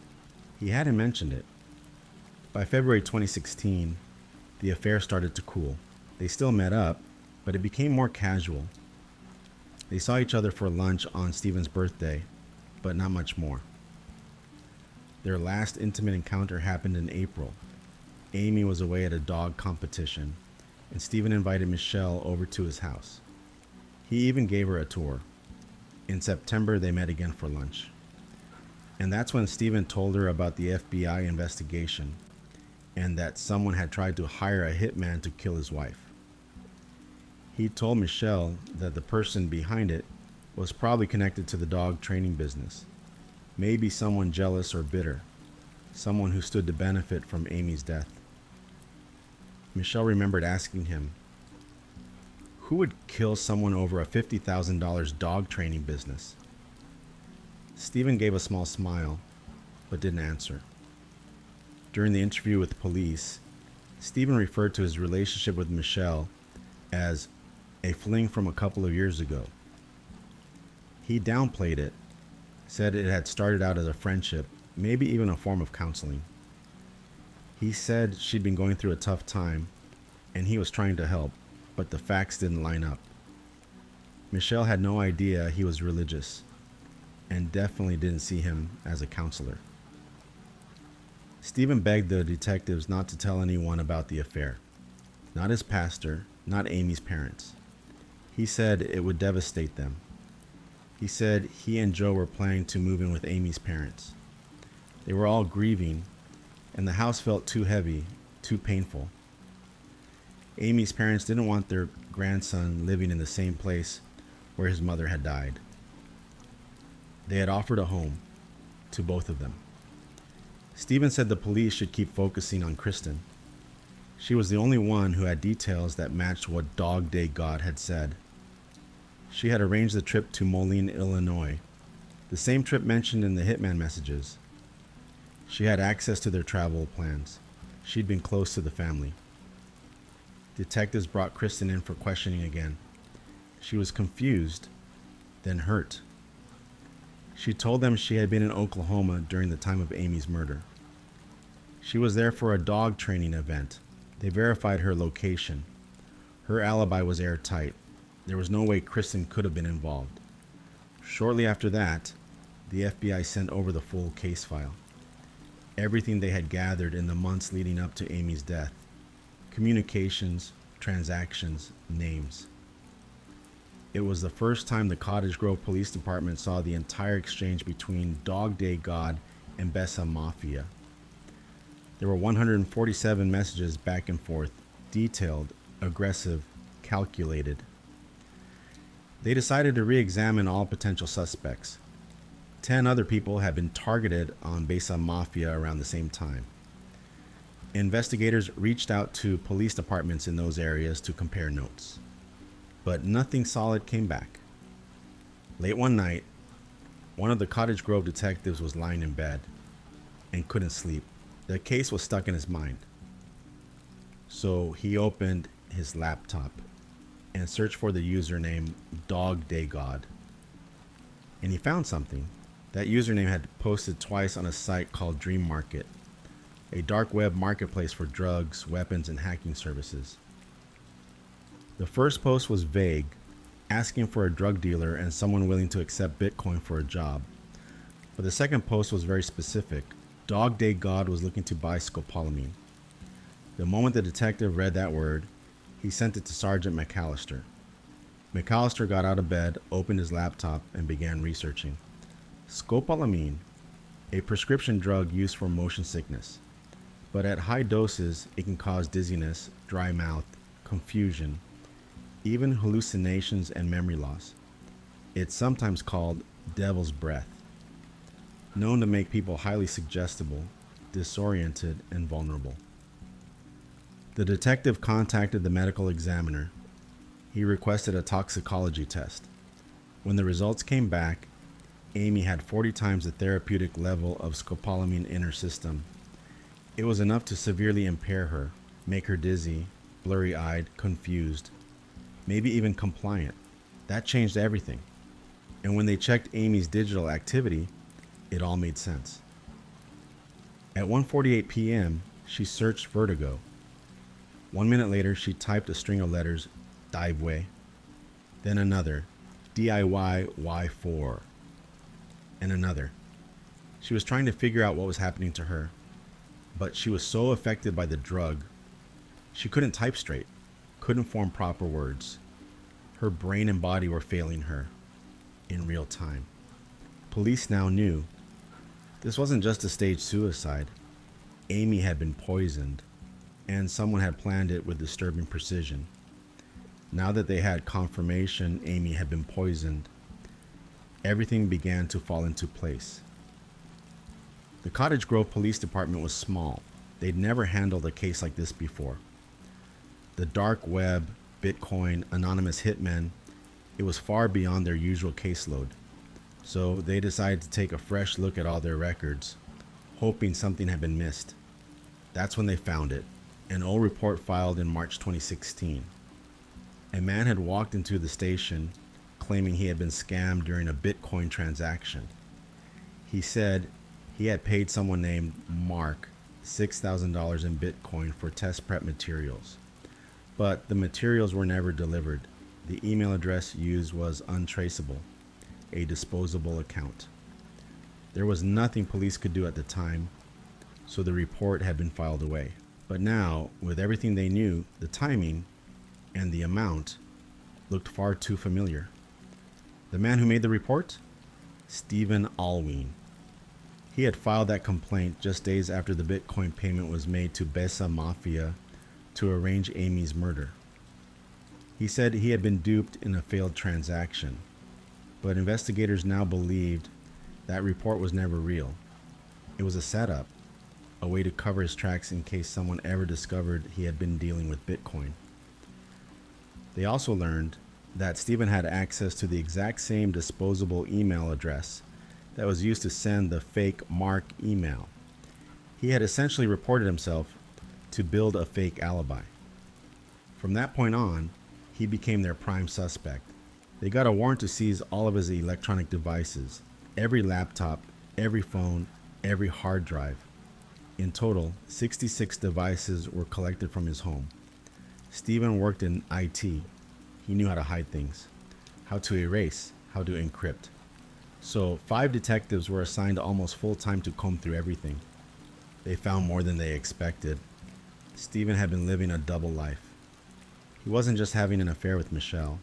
He hadn't mentioned it. By February 2016, the affair started to cool. They still met up, but it became more casual. They saw each other for lunch on Stephen's birthday, but not much more. Their last intimate encounter happened in April. Amy was away at a dog competition, and Stephen invited Michelle over to his house. He even gave her a tour. In September, they met again for lunch. And that's when Stephen told her about the FBI investigation and that someone had tried to hire a hitman to kill his wife. He told Michelle that the person behind it was probably connected to the dog training business. Maybe someone jealous or bitter, someone who stood to benefit from Amy's death. Michelle remembered asking him, who would kill someone over a $50,000 dog training business? Stephen gave a small smile, but didn't answer. During the interview with police, Stephen referred to his relationship with Michelle as a fling from a couple of years ago. He downplayed it, said it had started out as a friendship, maybe even a form of counseling. He said she'd been going through a tough time, and he was trying to help, but the facts didn't line up. Michelle had no idea he was religious, and definitely didn't see him as a counselor. Stephen begged the detectives not to tell anyone about the affair. Not his pastor, not Amy's parents. He said it would devastate them. He said he and Joe were planning to move in with Amy's parents. They were all grieving, and the house felt too heavy, too painful. Amy's parents didn't want their grandson living in the same place where his mother had died. They had offered a home to both of them. Stephen said the police should keep focusing on Kristen. She was the only one who had details that matched what Dog Day God had said. She had arranged the trip to Moline, Illinois, the same trip mentioned in the hitman messages. She had access to their travel plans. She'd been close to the family. Detectives brought Kristen in for questioning again. She was confused, then hurt. She told them she had been in Oklahoma during the time of Amy's murder. She was there for a dog training event. They verified her location. Her alibi was airtight. There was no way Kristen could have been involved. Shortly after that, the FBI sent over the full case file. Everything they had gathered in the months leading up to Amy's death. Communications, transactions, names. It was the first time the Cottage Grove Police Department saw the entire exchange between Dog Day God and Bessa Mafia. There were 147 messages back and forth, detailed, aggressive, calculated. They decided to re-examine all potential suspects. 10 other people had been targeted on Bessa Mafia around the same time. Investigators reached out to police departments in those areas to compare notes, but nothing solid came back. Late one night, one of the Cottage Grove detectives was lying in bed and couldn't sleep. The case was stuck in his mind. So he opened his laptop and searched for the username Dog Day God. And he found something. That username had posted twice on a site called Dream Market, a dark web marketplace for drugs, weapons, and hacking services. The first post was vague, asking for a drug dealer and someone willing to accept Bitcoin for a job. But the second post was very specific. Dog Day God was looking to buy scopolamine. The moment the detective read that word, he sent it to Sergeant McAllister. McAllister got out of bed, opened his laptop, and began researching. Scopolamine, a prescription drug used for motion sickness. But at high doses, it can cause dizziness, dry mouth, confusion, even hallucinations and memory loss. It's sometimes called devil's breath, known to make people highly suggestible, disoriented, and vulnerable. The detective contacted the medical examiner. He requested a toxicology test. When the results came back, Amy had 40 times the therapeutic level of scopolamine in her system. It was enough to severely impair her, make her dizzy, blurry-eyed, confused, maybe even compliant. That changed everything. And when they checked Amy's digital activity, it all made sense. At 1:48 p.m., she searched Vertigo. 1 minute later, she typed a string of letters, Diveway, then another, DIYY4, and another. She was trying to figure out what was happening to her, but she was so affected by the drug, she couldn't type straight, couldn't form proper words. Her brain and body were failing her in real time. Police now knew this wasn't just a staged suicide. Amy had been poisoned, and someone had planned it with disturbing precision. Now that they had confirmation Amy had been poisoned, everything began to fall into place. The Cottage Grove Police Department was small. They'd never handled a case like this before. The dark web, Bitcoin, anonymous hitmen, it was far beyond their usual caseload. So they decided to take a fresh look at all their records, hoping something had been missed. That's when they found it, an old report filed in March 2016. A man had walked into the station claiming he had been scammed during a Bitcoin transaction. He said he had paid someone named Mark $6,000 in Bitcoin for test prep materials, but the materials were never delivered. The email address used was untraceable, a disposable account. There was nothing police could do at the time, so the report had been filed away. But now, with everything they knew, the timing and the amount looked far too familiar. The man who made the report? Stephen Alwyn. He had filed that complaint just days after the Bitcoin payment was made to Besa Mafia to arrange Amy's murder. He said he had been duped in a failed transaction, but investigators now believed that report was never real. It was a setup, a way to cover his tracks in case someone ever discovered he had been dealing with Bitcoin. They also learned that Stephen had access to the exact same disposable email address that was used to send the fake Mark email. He had essentially reported himself to build a fake alibi. From that point on, he became their prime suspect. They got a warrant to seize all of his electronic devices, every laptop, every phone, every hard drive. In total, 66 devices were collected from his home. Stephen worked in IT. He knew how to hide things, how to erase, how to encrypt. So 5 detectives were assigned almost full time to comb through everything. They found more than they expected. Stephen had been living a double life. He wasn't just having an affair with Michelle.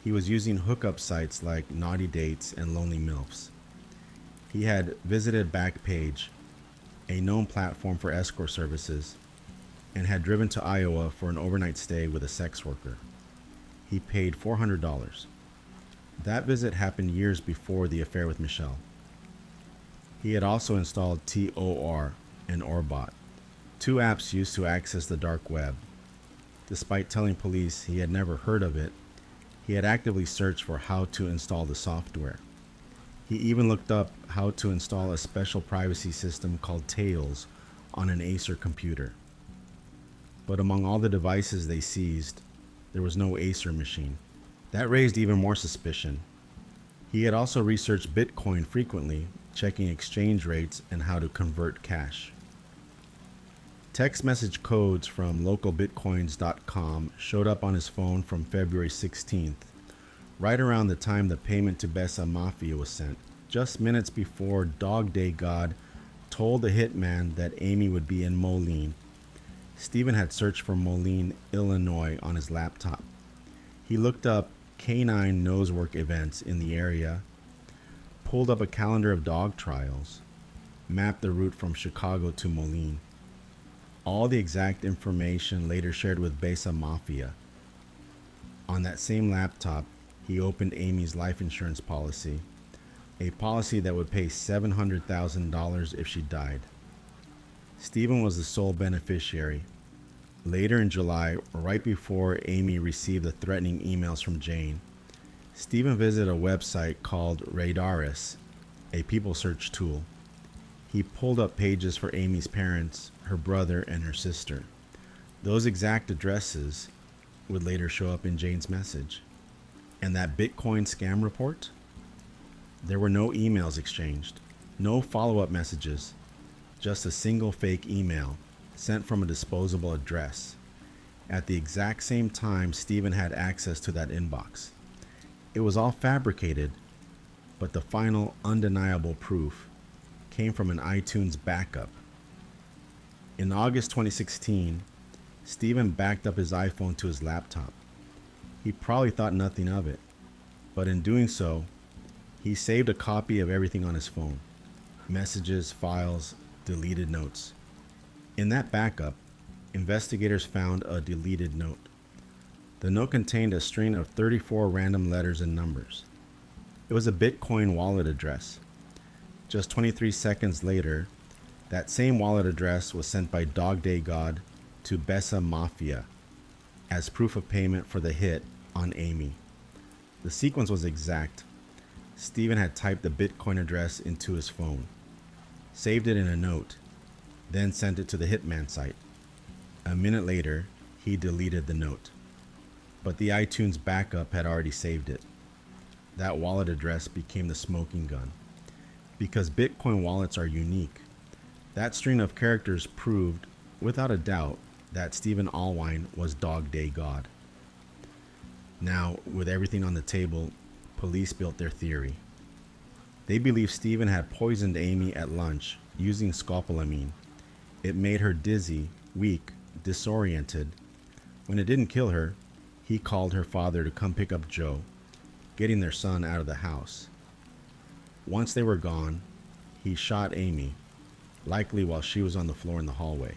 He was using hookup sites like Naughty Dates and Lonely MILFs. He had visited Backpage, a known platform for escort services, and had driven to Iowa for an overnight stay with a sex worker. He paid $400. That visit happened years before the affair with Michelle. He had also installed TOR and Orbot, 2 apps used to access the dark web. Despite telling police he had never heard of it, he had actively searched for how to install the software. He even looked up how to install a special privacy system called Tails on an Acer computer. But among all the devices they seized, there was no Acer machine. That raised even more suspicion. He had also researched Bitcoin frequently, checking exchange rates and how to convert cash. Text message codes from localbitcoins.com showed up on his phone from February 16th, right around the time the payment to Besa Mafia was sent, just minutes before Dog Day God told the hitman that Amy would be in Moline. Stephen had searched for Moline, Illinois on his laptop. He looked up canine nosework events in the area, pulled up a calendar of dog trials, mapped the route from Chicago to Moline. All the exact information later shared with Besa Mafia. On that same laptop, he opened Amy's life insurance policy, a policy that would pay $700,000 if she died. Stephen was the sole beneficiary. Later in July, right before Amy received the threatening emails from Jane, Stephen visited a website called Radaris, a people search tool. He pulled up pages for Amy's parents, her brother, and her sister. Those exact addresses would later show up in Jane's message. And that Bitcoin scam report? There were no emails exchanged, no follow-up messages, just a single fake email sent from a disposable address. At the exact same time, Stephen had access to that inbox. It was all fabricated, but the final undeniable proof came from an iTunes backup. In August 2016, Stephen backed up his iPhone to his laptop. He probably thought nothing of it, but in doing so, he saved a copy of everything on his phone: messages, files, deleted notes. In that backup, investigators found a deleted note. The note contained a string of 34 random letters and numbers. It was a Bitcoin wallet address. Just 23 seconds later, that same wallet address was sent by Dog Day God to Bessa Mafia as proof of payment for the hit on Amy. The sequence was exact. Stephen had typed the Bitcoin address into his phone, saved it in a note, then sent it to the hitman site. A minute later, he deleted the note, but the iTunes backup had already saved it. That wallet address became the smoking gun. Because Bitcoin wallets are unique, that string of characters proved, without a doubt, that Stephen Unwind was Dog Day God. Now, with everything on the table, police built their theory. They believe Stephen had poisoned Amy at lunch using scopolamine. It made her dizzy, weak, disoriented. When it didn't kill her, he called her father to come pick up Joe, getting their son out of the house. Once they were gone, he shot Amy, likely while she was on the floor in the hallway.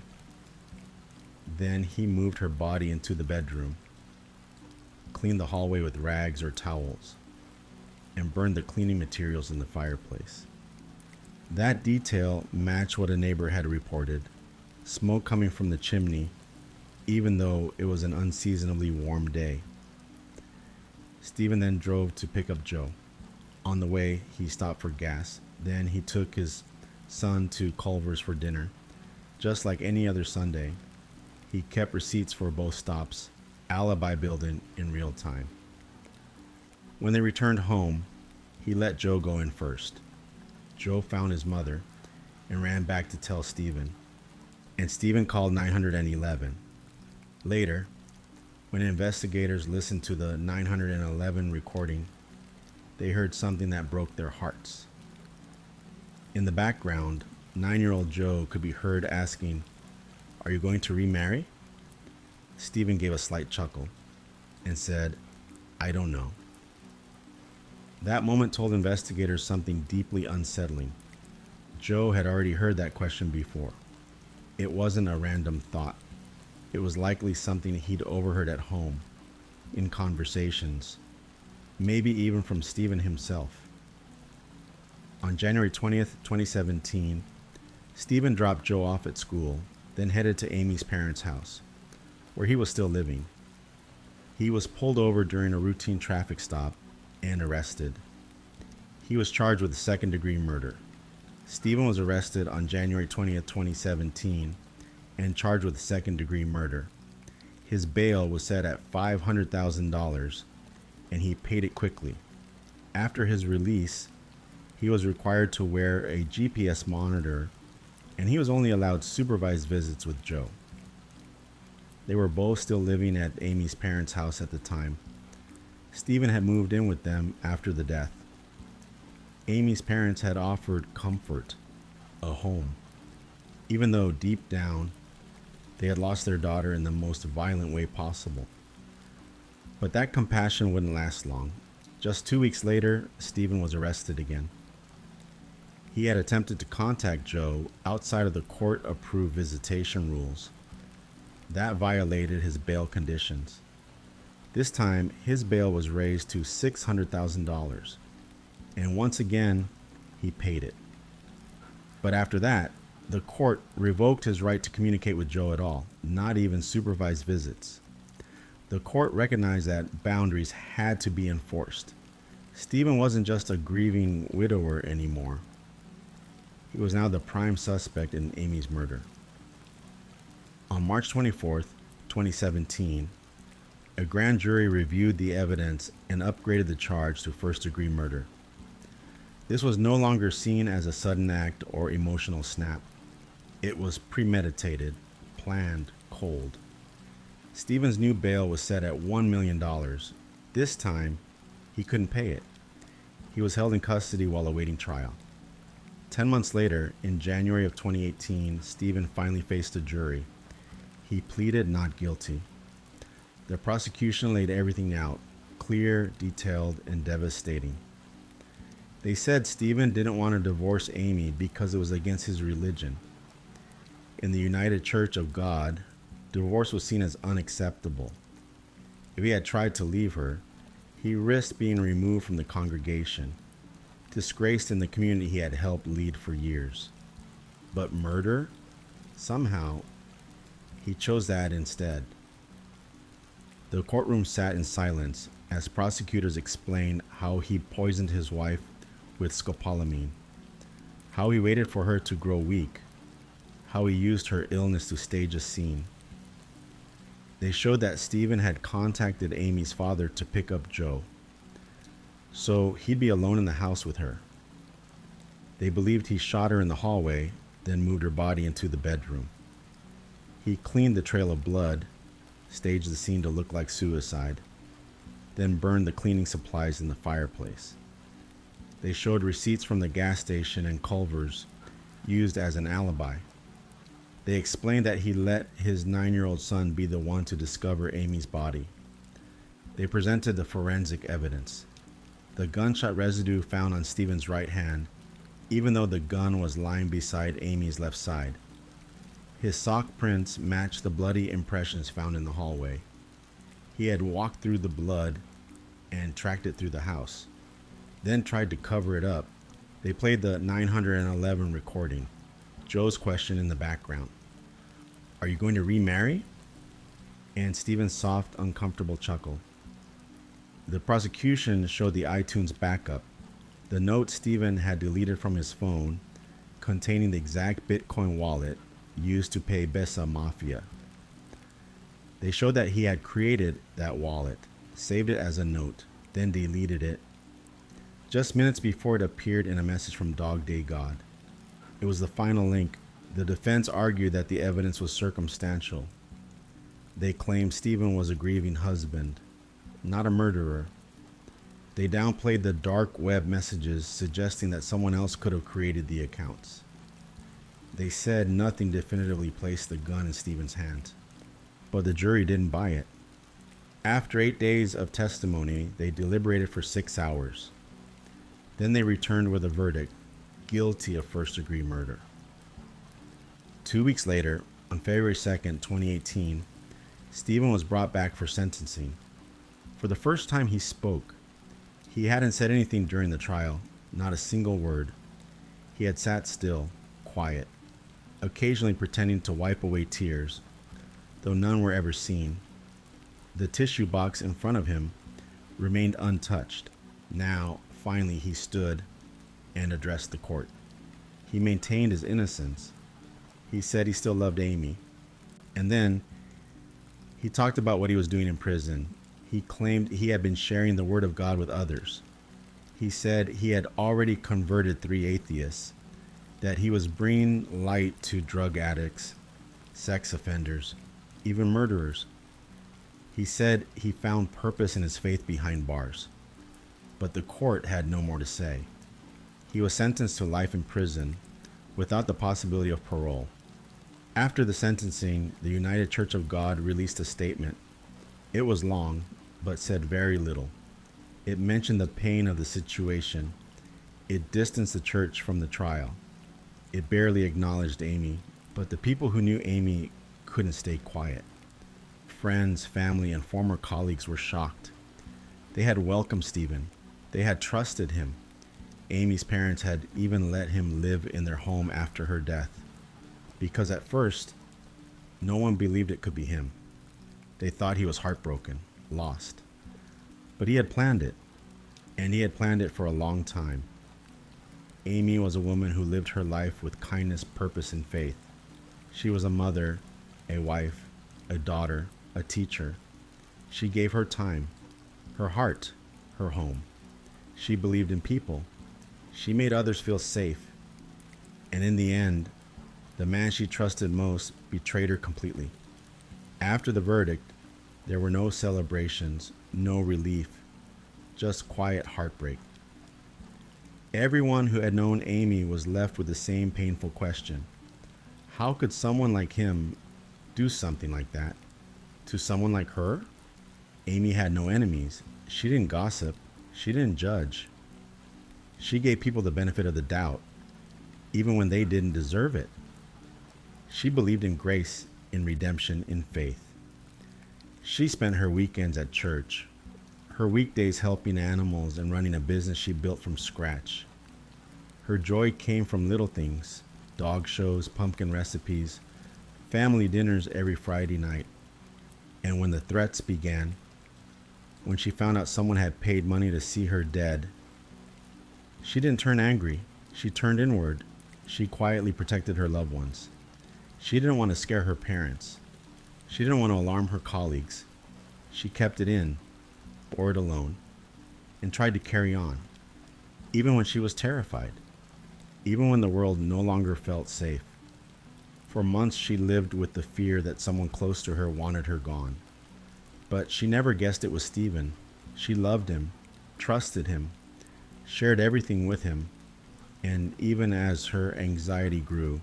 Then he moved her body into the bedroom, cleaned the hallway with rags or towels, and burned the cleaning materials in the fireplace. That detail matched what a neighbor had reported: smoke coming from the chimney, even though it was an unseasonably warm day. Stephen then drove to pick up Joe. On the way, he stopped for gas. Then he took his son to Culver's for dinner. Just like any other Sunday, he kept receipts for both stops, alibi building in real time. When they returned home, he let Joe go in first. Joe found his mother and ran back to tell Stephen, and Stephen called 911. Later, when investigators listened to the 911 recording, they heard something that broke their hearts. In the background, 9-year-old Joe could be heard asking, "Are you going to remarry?" Stephen gave a slight chuckle and said, "I don't know." That moment told investigators something deeply unsettling. Joe had already heard that question before. It wasn't a random thought. It was likely something he'd overheard at home, in conversations, maybe even from Stephen himself. On January 20th, 2017, Stephen dropped Joe off at school, then headed to Amy's parents' house, where he was still living. He was pulled over during a routine traffic stop and arrested. He was charged with second-degree murder. Stephen was arrested on January 20th, 2017, and charged with second-degree murder. His bail was set at $500,000, and he paid it quickly. After his release, he was required to wear a GPS monitor, and he was only allowed supervised visits with Joe. They were both still living at Amy's parents' house at the time. Stephen had moved in with them after the death. Amy's parents had offered comfort, a home, even though deep down, they had lost their daughter in the most violent way possible. But that compassion wouldn't last long. Just 2 weeks later, Stephen was arrested again. He had attempted to contact Joe outside of the court-approved visitation rules. That violated his bail conditions. This time, his bail was raised to $600,000, and once again, he paid it. But after that, the court revoked his right to communicate with Joe at all, not even supervised visits. The court recognized that boundaries had to be enforced. Stephen wasn't just a grieving widower anymore. He was now the prime suspect in Amy's murder. On March 24th, 2017, a grand jury reviewed the evidence and upgraded the charge to first-degree murder. This was no longer seen as a sudden act or emotional snap. It was premeditated, planned, cold. Stephen's new bail was set at $1 million. This time, he couldn't pay it. He was held in custody while awaiting trial. 10 months later, in January of 2018, Stephen finally faced a jury. He pleaded not guilty. The prosecution laid everything out, clear, detailed, and devastating. They said Stephen didn't want to divorce Amy because it was against his religion. In the United Church of God, divorce was seen as unacceptable. If he had tried to leave her, he risked being removed from the congregation, disgraced in the community he had helped lead for years. But murder? Somehow, he chose that instead. The courtroom sat in silence as prosecutors explained how he poisoned his wife with scopolamine, how he waited for her to grow weak, how he used her illness to stage a scene. They showed that Stephen had contacted Amy's father to pick up Joe, so he'd be alone in the house with her. They believed he shot her in the hallway, then moved her body into the bedroom. He cleaned the trail of blood, staged the scene to look like suicide, then burned the cleaning supplies in the fireplace. They showed receipts from the gas station and Culver's used as an alibi. They explained that he let his 9-year-old son be the one to discover Amy's body. They presented the forensic evidence. The gunshot residue found on Stephen's right hand, even though the gun was lying beside Amy's left side. His sock prints matched the bloody impressions found in the hallway. He had walked through the blood and tracked it through the house, then tried to cover it up. They played the 911 recording, Joe's question in the background. "Are you going to remarry?" And Stephen's soft, uncomfortable chuckle. The prosecution showed the iTunes backup, the note Stephen had deleted from his phone containing the exact Bitcoin wallet used to pay Besa Mafia. They showed that he had created that wallet, saved it as a note, then deleted it just minutes before it appeared in a message from Dog Day God. It was the final link. The defense argued that the evidence was circumstantial. They claimed Stephen was a grieving husband, not a murderer. They downplayed the dark web messages, suggesting that someone else could have created the accounts. They said nothing definitively placed the gun in Stephen's hands, but the jury didn't buy it. After 8 days of testimony, they deliberated for 6 hours. Then they returned with a verdict, guilty of first-degree murder. 2 weeks later, on February 2nd, 2018, Stephen was brought back for sentencing. For the first time he spoke. He hadn't said anything during the trial, not a single word. He had sat still, quiet, occasionally pretending to wipe away tears, though none were ever seen. The tissue box in front of him remained untouched. Now, finally, he stood and addressed the court. He maintained his innocence. He said he still loved Amy. And then he talked about what he was doing in prison. He claimed he had been sharing the word of God with others. He said he had already converted 3 atheists, that he was bringing light to drug addicts, sex offenders, even murderers. He said he found purpose in his faith behind bars. But the court had no more to say. He was sentenced to life in prison without the possibility of parole. After the sentencing, the United Church of God released a statement. It was long, but said very little. It mentioned the pain of the situation. It distanced the church from the trial. It barely acknowledged Amy, but the people who knew Amy couldn't stay quiet. Friends, family, and former colleagues were shocked. They had welcomed Stephen. They had trusted him. Amy's parents had even let him live in their home after her death, because at first, no one believed it could be him. They thought he was heartbroken, lost. But he had planned it, and he had planned it for a long time. Amy was a woman who lived her life with kindness, purpose, and faith. She was a mother, a wife, a daughter, a teacher. She gave her time, her heart, her home. She believed in people. She made others feel safe. And in the end, the man she trusted most betrayed her completely. After the verdict, There were no celebrations, no relief, just quiet heartbreak. Everyone who had known Amy was left with the same painful question. How could someone like him do something like that to someone like her? Amy had no enemies. She didn't gossip. She didn't judge. She gave people the benefit of the doubt, even when they didn't deserve it. She believed in grace, in redemption, in faith. She spent her weekends at church, her weekdays helping animals and running a business she built from scratch. Her joy came from little things: dog shows, pumpkin recipes, family dinners every Friday night. And when the threats began, when she found out someone had paid money to see her dead, she didn't turn angry. She turned inward. She quietly protected her loved ones. She didn't want to scare her parents. She didn't want to alarm her colleagues. She kept it in, bore it alone, and tried to carry on, even when she was terrified, even when the world no longer felt safe. For months she lived with the fear that someone close to her wanted her gone. But she never guessed it was Stephen. She loved him, trusted him, shared everything with him, and even as her anxiety grew,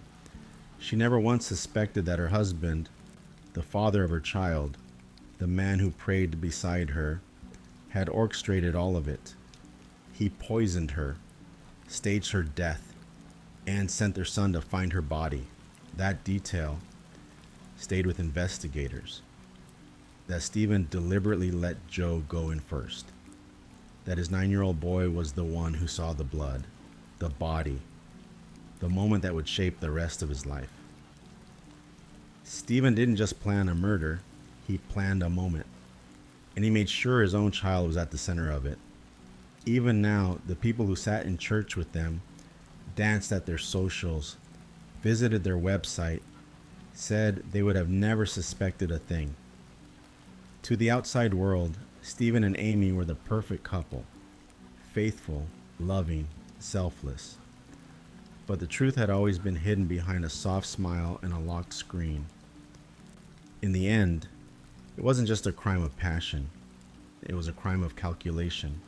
she never once suspected that her husband, the father of her child, the man who prayed beside her, had orchestrated all of it. He poisoned her, staged her death, and sent their son to find her body. That detail stayed with investigators. That Stephen deliberately let Joe go in first. That his 9-year-old boy was the one who saw the blood, the body, the moment that would shape the rest of his life. Stephen didn't just plan a murder, he planned a moment. And he made sure his own child was at the center of it. Even now, the people who sat in church with them, danced at their socials, visited their website, said they would have never suspected a thing. To the outside world, Stephen and Amy were the perfect couple, faithful, loving, selfless. But the truth had always been hidden behind a soft smile and a locked screen. In the end, it wasn't just a crime of passion. It was a crime of calculation,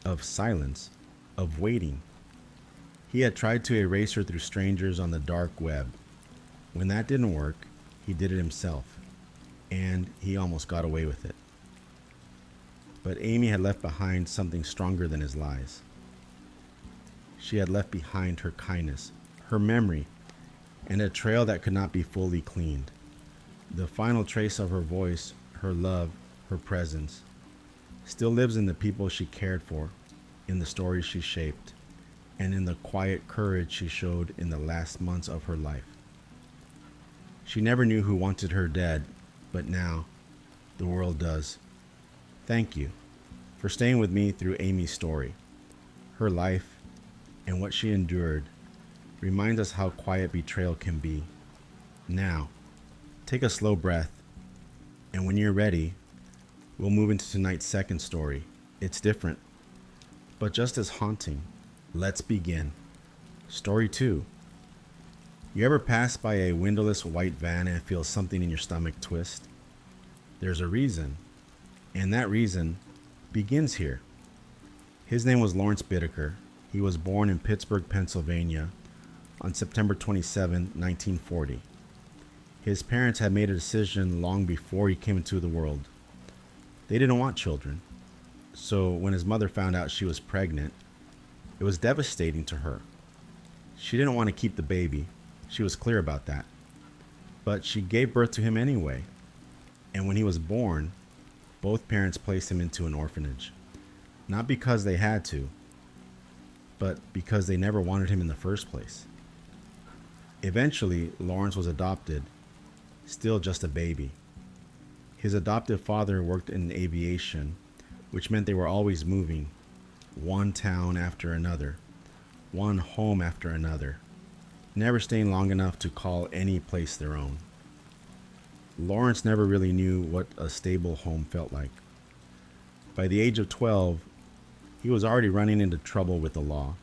of silence, of waiting. He had tried to erase her through strangers on the dark web. When that didn't work, he did it himself, and he almost got away with it. But Amy had left behind something stronger than his lies. She had left behind her kindness, her memory, and a trail that could not be fully cleaned. The final trace of her voice, her love, her presence, still lives in the people she cared for, in the stories she shaped, and in the quiet courage she showed in the last months of her life. She never knew who wanted her dead, but now the world does. Thank you for staying with me through Amy's story. Her life and what she endured reminds us how quiet betrayal can be. Now, take a slow breath, and when you're ready, we'll move into tonight's second story. It's different, but just as haunting. Let's begin. Story 2. You ever pass by a windowless white van and feel something in your stomach twist? There's a reason, and that reason begins here. His name was Lawrence Bittaker. He was born in Pittsburgh, Pennsylvania on September 27, 1940. His parents had made a decision long before he came into the world. They didn't want children, so when his mother found out she was pregnant, it was devastating to her. She didn't want to keep the baby. She was clear about that. But she gave birth to him anyway. And when he was born, both parents placed him into an orphanage. Not because they had to, but because they never wanted him in the first place. Eventually, Lawrence was adopted, still just a baby. His adoptive father worked in aviation, which meant they were always moving, one town after another, one home after another, never staying long enough to call any place their own. Lawrence never really knew what a stable home felt like. By the age of 12, he was already running into trouble with the law.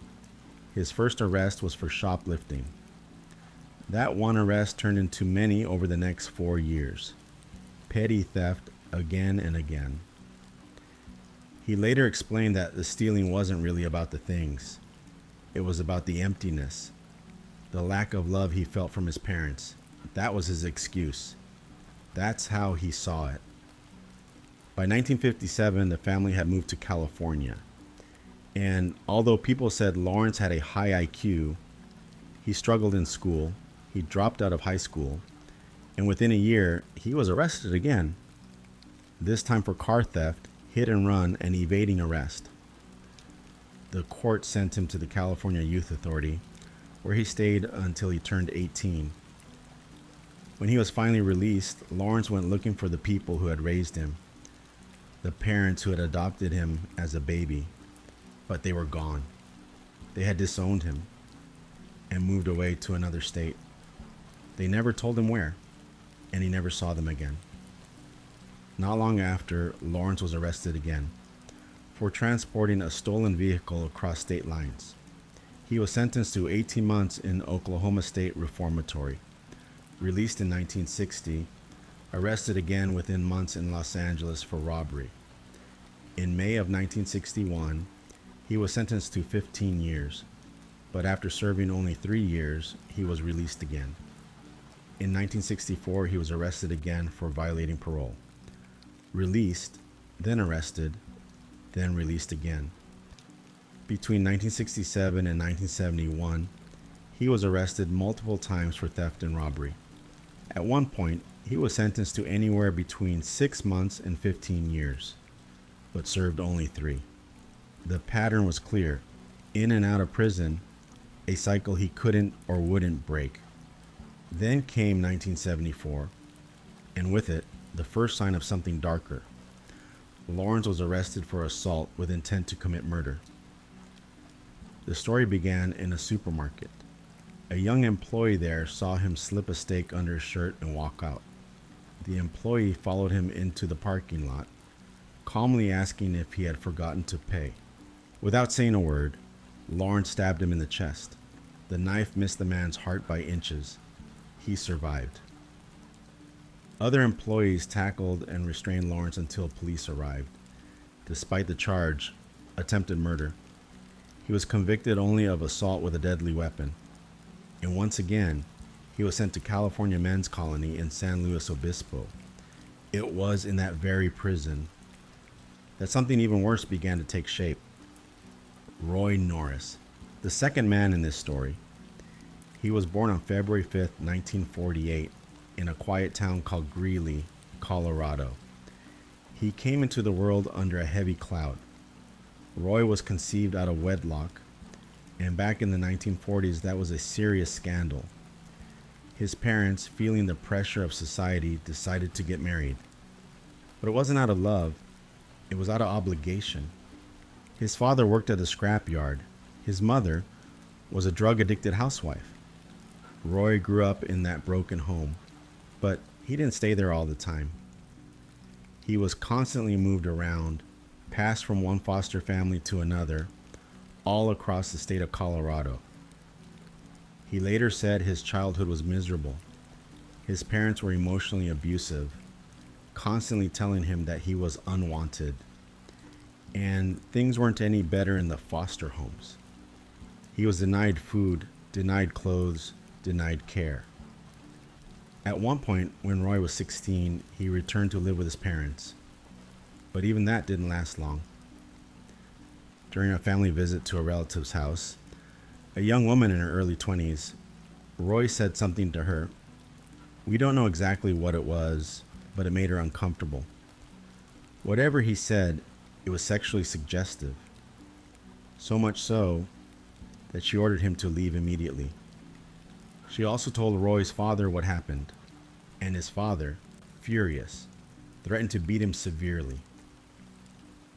His first arrest was for shoplifting. That one arrest turned into many over the next 4 years. Petty theft, again and again. He later explained that the stealing wasn't really about the things. It was about the emptiness, the lack of love he felt from his parents. That was his excuse. That's how he saw it. By 1957, the family had moved to California. And although people said Lawrence had a high IQ, he struggled in school, he dropped out of high school, and within a year, he was arrested again. This time for car theft, hit and run, and evading arrest. The court sent him to the California Youth Authority, where he stayed until he turned 18. When he was finally released, Lawrence went looking for the people who had raised him, the parents who had adopted him as a baby, but they were gone. They had disowned him and moved away to another state. They never told him where, and he never saw them again. Not long after, Lawrence was arrested again for transporting a stolen vehicle across state lines. He was sentenced to 18 months in Oklahoma State Reformatory, released in 1960, arrested again within months in Los Angeles for robbery. In May of 1961, he was sentenced to 15 years, but after serving only 3 years, he was released again. In 1964, he was arrested again for violating parole. Released, then arrested, then released again. Between 1967 and 1971, he was arrested multiple times for theft and robbery. At one point, he was sentenced to anywhere between 6 months and 15 years, but served only 3. The pattern was clear. In and out of prison, a cycle he couldn't or wouldn't break. Then came 1974, and with it, the first sign of something darker. Lawrence was arrested for assault with intent to commit murder. The story began in a supermarket. A young employee there saw him slip a steak under his shirt and walk out. The employee followed him into the parking lot, calmly asking if he had forgotten to pay. Without saying a word, Lawrence stabbed him in the chest. The knife missed the man's heart by inches. He survived. Other employees tackled and restrained Lawrence until police arrived. Despite the charge, attempted murder, he was convicted only of assault with a deadly weapon. And once again, he was sent to California Men's Colony in San Luis Obispo. It was in that very prison that something even worse began to take shape. Roy Norris, the second man in this story. He was born on February 5th, 1948, in a quiet town called Greeley, Colorado. He came into the world under a heavy cloud. Roy was conceived out of wedlock, and back in the 1940s, that was a serious scandal. His parents, feeling the pressure of society, decided to get married. But it wasn't out of love, it was out of obligation. His father worked at a scrapyard. His mother was a drug-addicted housewife. Roy grew up in that broken home, but he didn't stay there all the time. He was constantly moved around, passed from one foster family to another, all across the state of Colorado. He later said his childhood was miserable. His parents were emotionally abusive, constantly telling him that he was unwanted, and things weren't any better in the foster homes. He was denied food, denied clothes, denied care. At one point, when Roy was 16, he returned to live with his parents, but even that didn't last long. During a family visit to a relative's house, a young woman in her early 20s, Roy said something to her. We don't know exactly what it was, but it made her uncomfortable. Whatever he said, it was sexually suggestive. So much so that she ordered him to leave immediately. She also told Roy's father what happened, and his father, furious, threatened to beat him severely.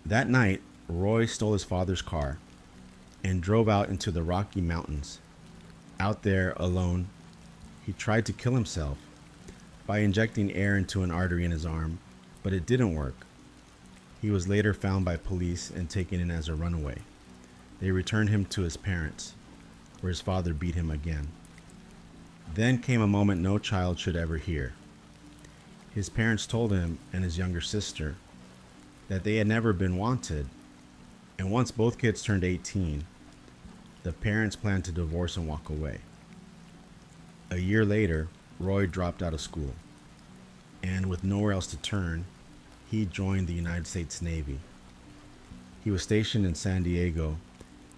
That night, Roy stole his father's car and drove out into the Rocky Mountains. Out there, alone, he tried to kill himself by injecting air into an artery in his arm, but it didn't work. He was later found by police and taken in as a runaway. They returned him to his parents, where his father beat him again. Then came a moment no child should ever hear. His parents told him and his younger sister that they had never been wanted, and once both kids turned 18, the parents planned to divorce and walk away. A year later, Roy dropped out of school, and with nowhere else to turn, he joined the United States Navy. He was stationed in San Diego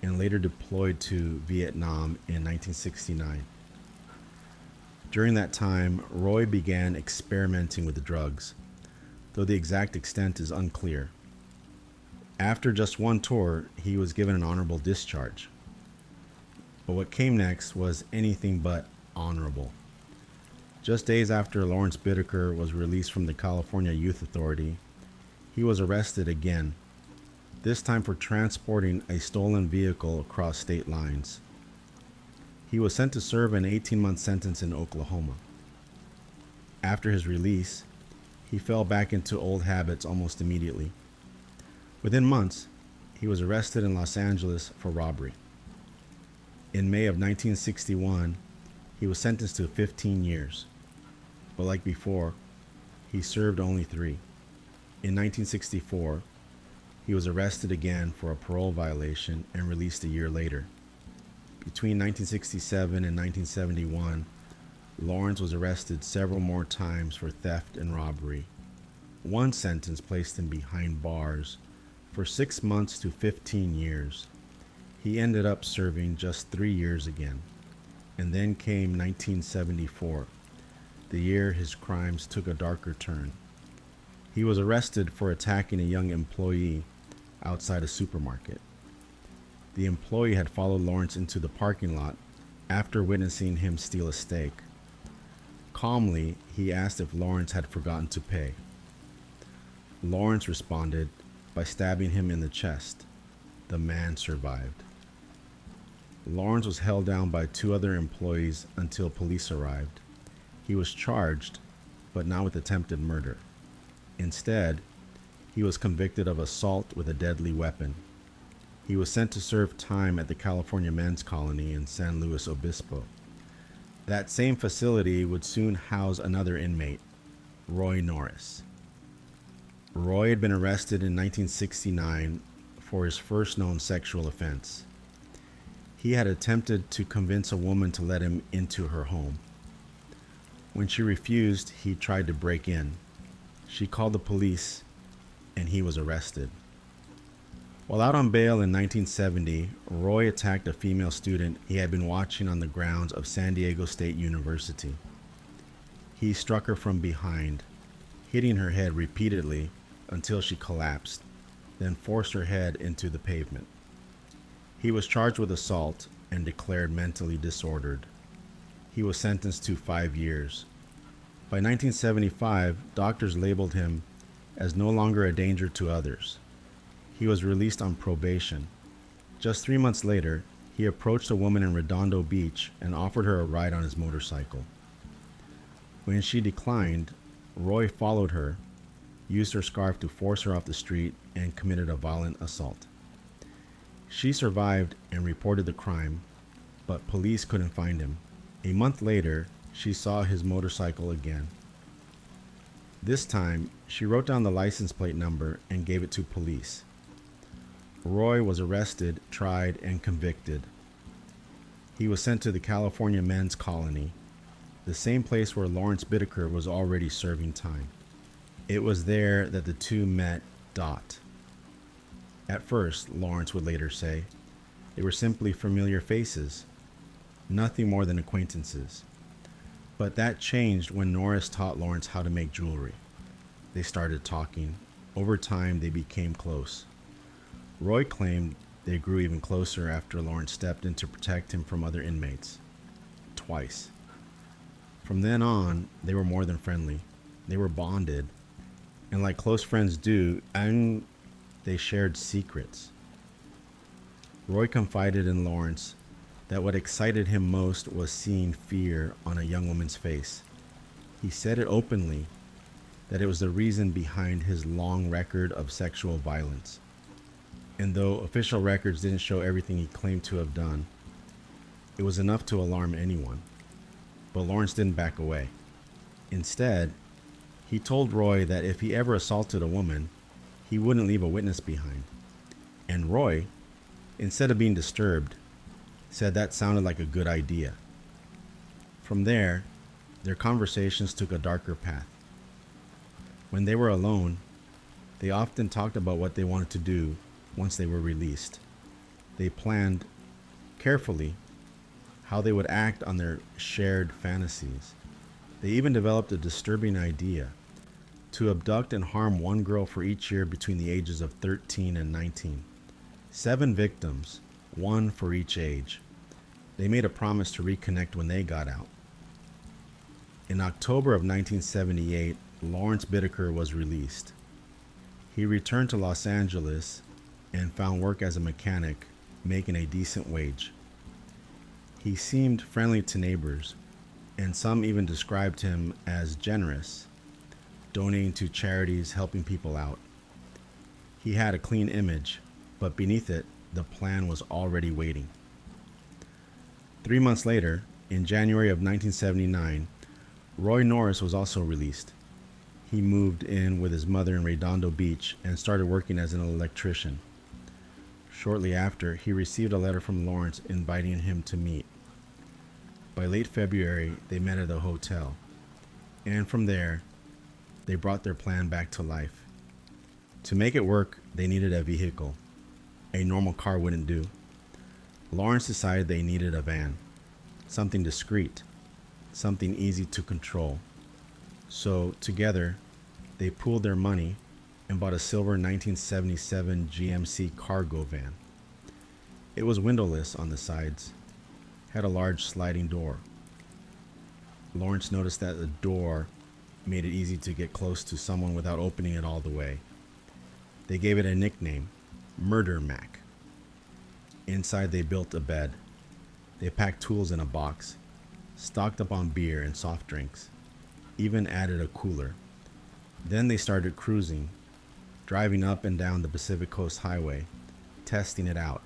and later deployed to Vietnam in 1969. During that time, Roy began experimenting with drugs, though the exact extent is unclear. After just one tour, he was given an honorable discharge. But what came next was anything but honorable. Just days after Lawrence Bittaker was released from the California Youth Authority, he was arrested again, this time for transporting a stolen vehicle across state lines. He was sent to serve an 18-month sentence in Oklahoma. After his release, he fell back into old habits almost immediately. Within months, he was arrested in Los Angeles for robbery. In May of 1961, he was sentenced to 15 years. But like before, he served only 3. In 1964, he was arrested again for a parole violation and released a year later. Between 1967 and 1971, Lawrence was arrested several more times for theft and robbery. One sentence placed him behind bars for 6 months to 15 years. He ended up serving just 3 years again. And then came 1974, the year his crimes took a darker turn. He was arrested for attacking a young employee outside a supermarket. The employee had followed Lawrence into the parking lot after witnessing him steal a steak. Calmly, he asked if Lawrence had forgotten to pay. Lawrence responded by stabbing him in the chest. The man survived. Lawrence was held down by 2 other employees until police arrived. He was charged, but not with attempted murder. Instead, he was convicted of assault with a deadly weapon. He was sent to serve time at the California Men's Colony in San Luis Obispo. That same facility would soon house another inmate, Roy Norris. Roy had been arrested in 1969 for his first known sexual offense. He had attempted to convince a woman to let him into her home. When she refused, he tried to break in. She called the police, and he was arrested. While out on bail in 1970, Roy attacked a female student he had been watching on the grounds of San Diego State University. He struck her from behind, hitting her head repeatedly until she collapsed, then forced her head into the pavement. He was charged with assault and declared mentally disordered. He was sentenced to 5 years. By 1975, doctors labeled him as no longer a danger to others. He was released on probation. Just 3 months later, he approached a woman in Redondo Beach and offered her a ride on his motorcycle. When she declined, Roy followed her, used her scarf to force her off the street, and committed a violent assault. She survived and reported the crime, but police couldn't find him. A month later, she saw his motorcycle again. This time, she wrote down the license plate number and gave it to police. Roy was arrested, tried, and convicted. He was sent to the California Men's Colony, the same place where Lawrence Bittaker was already serving time. It was there that the two met. At first, Lawrence would later say, they were simply familiar faces, nothing more than acquaintances. But that changed when Norris taught Lawrence how to make jewelry. They started talking. Over time, they became close. Roy claimed they grew even closer after Lawrence stepped in to protect him from other inmates. Twice. From then on, they were more than friendly. They were bonded. And like close friends do, they shared secrets. Roy confided in Lawrence that what excited him most was seeing fear on a young woman's face. He said it openly, that it was the reason behind his long record of sexual violence. And though official records didn't show everything he claimed to have done, it was enough to alarm anyone. But Lawrence didn't back away. Instead, He told Roy that if he ever assaulted a woman, he wouldn't leave a witness behind. And Roy, instead of being disturbed, said that sounded like a good idea. From there, their conversations took a darker path. When they were alone, they often talked about what they wanted to do once they were released. They planned carefully how they would act on their shared fantasies. They even developed a disturbing idea to abduct and harm one girl for each year between the ages of 13 and 19. 7 victims, one for each age. They made a promise to reconnect when they got out. In October of 1978, Lawrence Bittaker was released. He returned to Los Angeles and found work as a mechanic, making a decent wage. He seemed friendly to neighbors, and some even described him as generous, donating to charities, helping people out. He had a clean image, but beneath it, the plan was already waiting. 3 months later, in January of 1979, Roy Norris was also released. He moved in with his mother in Redondo Beach and started working as an electrician. Shortly after, he received a letter from Lawrence inviting him to meet. By late February, they met at a hotel, and from there, they brought their plan back to life. To make it work, they needed a vehicle. A normal car wouldn't do. Lawrence decided they needed a van, something discreet, something easy to control. So together, they pooled their money and bought a silver 1977 GMC cargo van. It was windowless on the sides, had a large sliding door. Lawrence noticed that the door made it easy to get close to someone without opening it all the way. They gave it a nickname, Murder Mac. Inside they built a bed. They packed tools in a box, stocked up on beer and soft drinks, even added a cooler. Then they started cruising, driving up and down the Pacific Coast Highway, testing it out.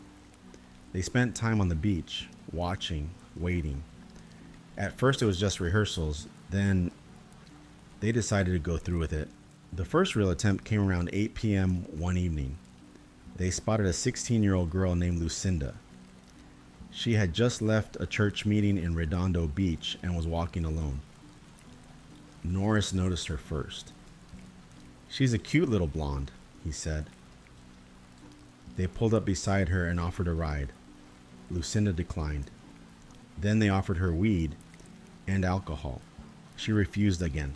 They spent time on the beach, watching, waiting. At first it was just rehearsals, then they decided to go through with it. The first real attempt came around 8 p.m. one evening. They spotted a 16-year-old girl named Lucinda. She had just left a church meeting in Redondo Beach and was walking alone. Norris noticed her first. "She's a cute little blonde," he said. They pulled up beside her and offered a ride. Lucinda declined. Then they offered her weed and alcohol. She refused again.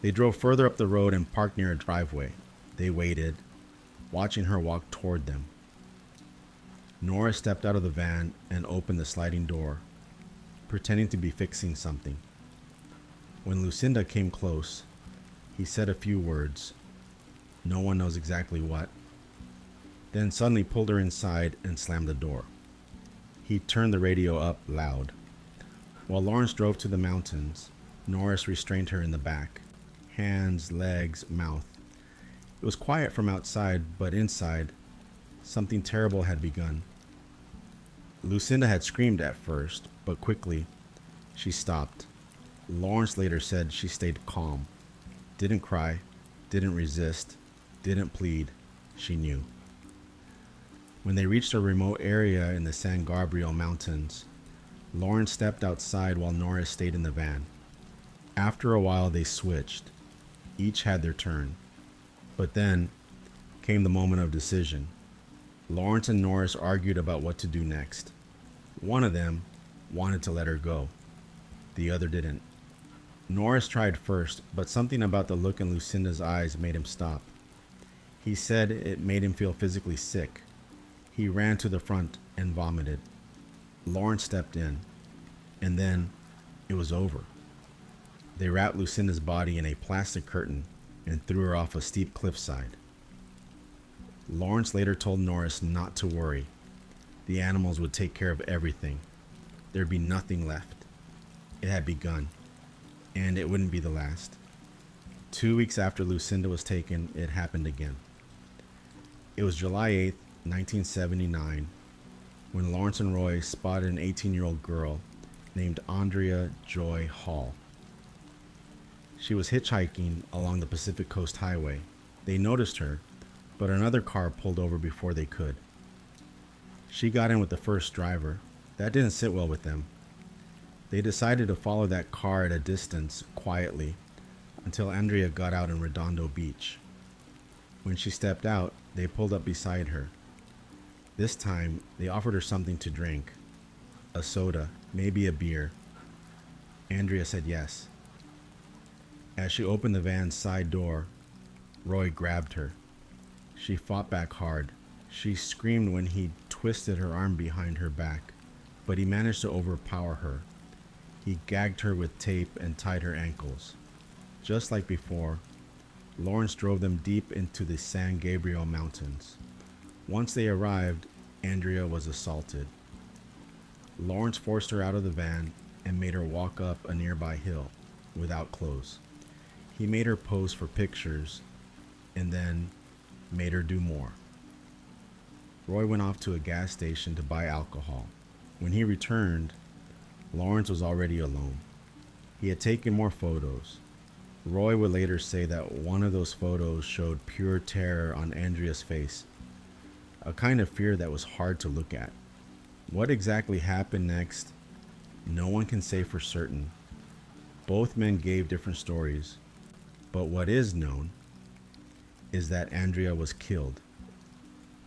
They drove further up the road and parked near a driveway. They waited, watching her walk toward them. Norris stepped out of the van and opened the sliding door, pretending to be fixing something. When Lucinda came close, he said a few words. No one knows exactly what. Then suddenly pulled her inside and slammed the door. He turned the radio up loud. While Lawrence drove to the mountains, Norris restrained her in the back. Hands, legs, mouth. It was quiet from outside, but inside, something terrible had begun. Lucinda had screamed at first, but quickly, she stopped. Lawrence later said she stayed calm, didn't cry, didn't resist, didn't plead. She knew. When they reached a remote area in the San Gabriel Mountains, Lawrence stepped outside while Norris stayed in the van. After a while, they switched. Each had their turn. But then came the moment of decision. Lawrence and Norris argued about what to do next. One of them wanted to let her go. The other didn't. Norris tried first, but something about the look in Lucinda's eyes made him stop. He said it made him feel physically sick. He ran to the front and vomited. Lawrence stepped in, and then it was over. They wrapped Lucinda's body in a plastic curtain and threw her off a steep cliffside. Lawrence later told Norris not to worry. The animals would take care of everything. There'd be nothing left. It had begun, and it wouldn't be the last. 2 weeks after Lucinda was taken, it happened again. It was July 8th, 1979, when Lawrence and Roy spotted an 18-year-old girl named Andrea Joy Hall. She was hitchhiking along the Pacific Coast Highway. They noticed her, but another car pulled over before they could. She got in with the first driver. That didn't sit well with them. They decided to follow that car at a distance, quietly, until Andrea got out in Redondo Beach. When she stepped out, they pulled up beside her. This time, they offered her something to drink. A soda, maybe a beer. Andrea said yes. As she opened the van's side door, Roy grabbed her. She fought back hard. She screamed when he twisted her arm behind her back, but he managed to overpower her. He gagged her with tape and tied her ankles. Just like before, Lawrence drove them deep into the San Gabriel Mountains. Once they arrived, Andrea was assaulted. Lawrence forced her out of the van and made her walk up a nearby hill without clothes. He made her pose for pictures and then made her do more. Roy went off to a gas station to buy alcohol. When he returned, Lawrence was already alone. He had taken more photos. Roy would later say that one of those photos showed pure terror on Andrea's face, a kind of fear that was hard to look at. What exactly happened next, no one can say for certain. Both men gave different stories, but what is known is that Andrea was killed.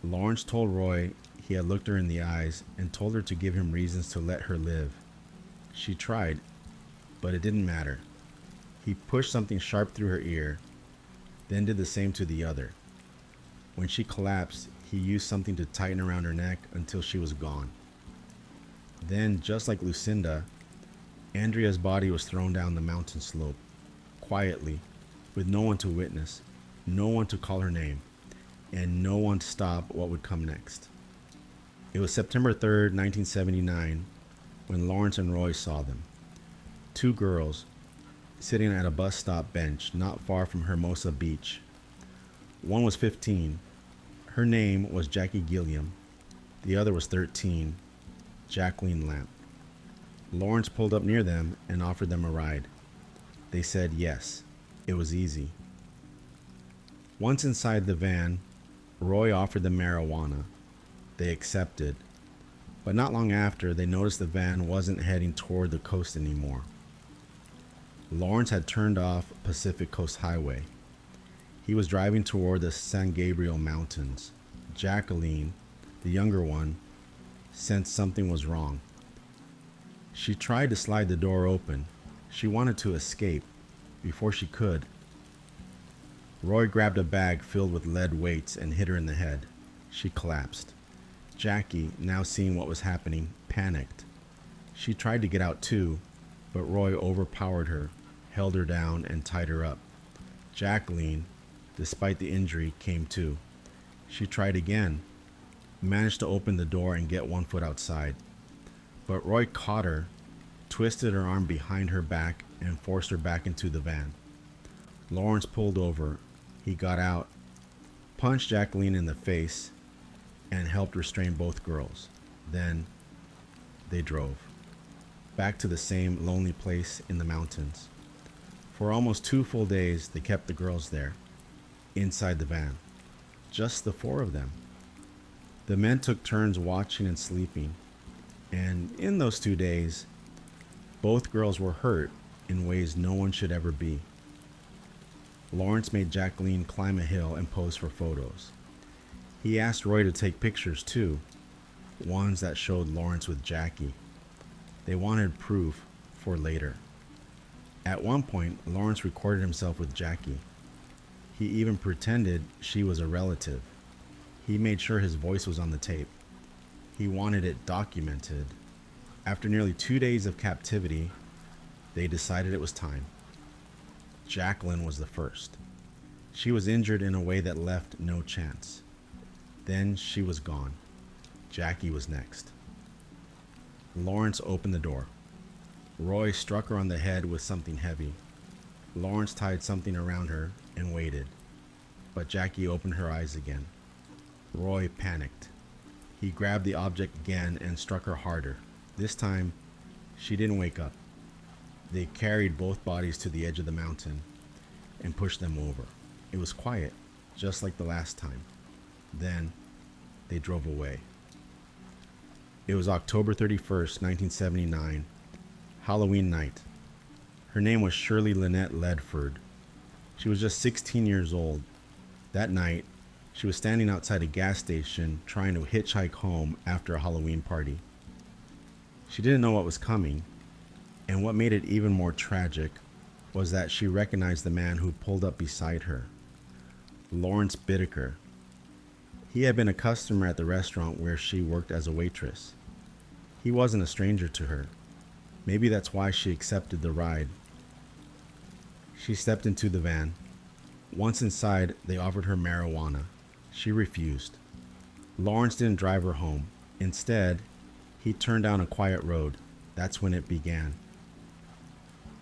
Lawrence told Roy he had looked her in the eyes and told her to give him reasons to let her live. She tried, but it didn't matter. He pushed something sharp through her ear, then did the same to the other. When she collapsed, he used something to tighten around her neck until she was gone. Then, just like Lucinda, Andrea's body was thrown down the mountain slope, quietly, with no one to witness, no one to call her name, and no one to stop what would come next. It was September 3rd, 1979, when Lawrence and Roy saw them. Two girls, sitting at a bus stop bench not far from Hermosa Beach. One was 15. Her name was Jackie Gilliam. The other was 13, Jacqueline Lamp. Lawrence pulled up near them and offered them a ride. They said yes. It was easy. Once inside the van, Roy offered them marijuana. They accepted. But not long after, they noticed the van wasn't heading toward the coast anymore. Lawrence had turned off Pacific Coast Highway. He was driving toward the San Gabriel Mountains. Jacqueline, the younger one, sensed something was wrong. She tried to slide the door open. She wanted to escape. Before she could, Roy grabbed a bag filled with lead weights and hit her in the head. She collapsed. Jackie, now seeing what was happening, panicked. She tried to get out too, but Roy overpowered her, held her down, and tied her up. Jacqueline, despite the injury, came to. She tried again, managed to open the door and get one foot outside. But Roy caught her, twisted her arm behind her back, and forced her back into the van. Lawrence pulled over. He got out, punched Jacqueline in the face, and helped restrain both girls. Then they drove back to the same lonely place in the mountains. For almost 2 full days, they kept the girls there, inside the van. Just the 4 of them. The men took turns watching and sleeping, and in those 2 days, both girls were hurt in ways no one should ever be. Lawrence made Jacqueline climb a hill and pose for photos. He asked Roy to take pictures too, ones that showed Lawrence with Jackie. They wanted proof for later. At one point, Lawrence recorded himself with Jackie. He even pretended she was a relative. He made sure his voice was on the tape. He wanted it documented. After nearly 2 days of captivity, they decided it was time. Jacqueline was the first. She was injured in a way that left no chance. Then she was gone. Jackie was next. Lawrence opened the door. Roy struck her on the head with something heavy. Lawrence tied something around her and waited. But Jackie opened her eyes again. Roy panicked. He grabbed the object again and struck her harder. This time, she didn't wake up. They carried both bodies to the edge of the mountain and pushed them over. It was quiet, just like the last time. Then they drove away. It was October 31st, 1979, Halloween night. Her name was Shirley Lynette Ledford. She was just 16 years old. That night, she was standing outside a gas station trying to hitchhike home after a Halloween party. She didn't know what was coming, and what made it even more tragic was that she recognized the man who pulled up beside her, Lawrence Bittaker. He had been a customer at the restaurant where she worked as a waitress. He wasn't a stranger to her. Maybe that's why she accepted the ride. She stepped into the van. Once inside, they offered her marijuana. She refused. Lawrence didn't drive her home. Instead, he turned down a quiet road. That's when it began.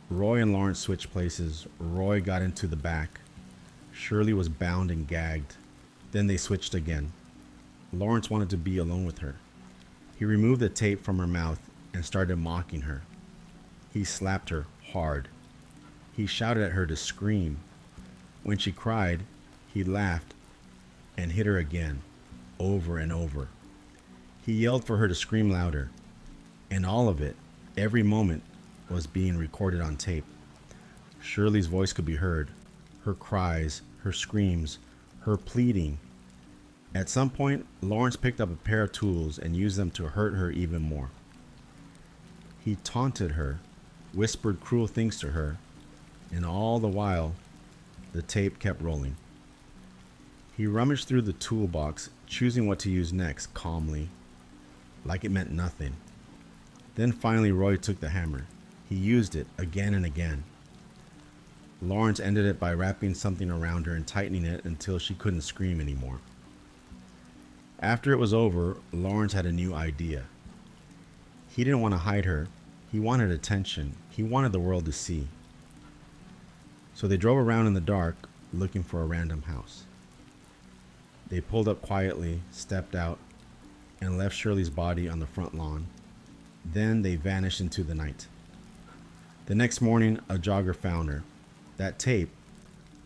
Roy and Lawrence switched places. Roy got into the back. Shirley was bound and gagged. Then they switched again. Lawrence wanted to be alone with her. He removed the tape from her mouth and started mocking her. He slapped her hard. He shouted at her to scream. When she cried, he laughed and hit her again, over and over. He yelled for her to scream louder. And all of it, every moment, was being recorded on tape. Shirley's voice could be heard. Her cries, her screams, her pleading. At some point, Lawrence picked up a pair of tools and used them to hurt her even more. He taunted her, whispered cruel things to her, and all the while, the tape kept rolling. He rummaged through the toolbox, choosing what to use next calmly, like it meant nothing. Then finally Roy took the hammer. He used it again and again. Lawrence ended it by wrapping something around her and tightening it until she couldn't scream anymore. After it was over, Lawrence had a new idea. He didn't want to hide her. He wanted attention. He wanted the world to see. So they drove around in the dark, looking for a random house. They pulled up quietly, stepped out, and left Shirley's body on the front lawn. Then they vanished into the night. The next morning, a jogger found her. That tape,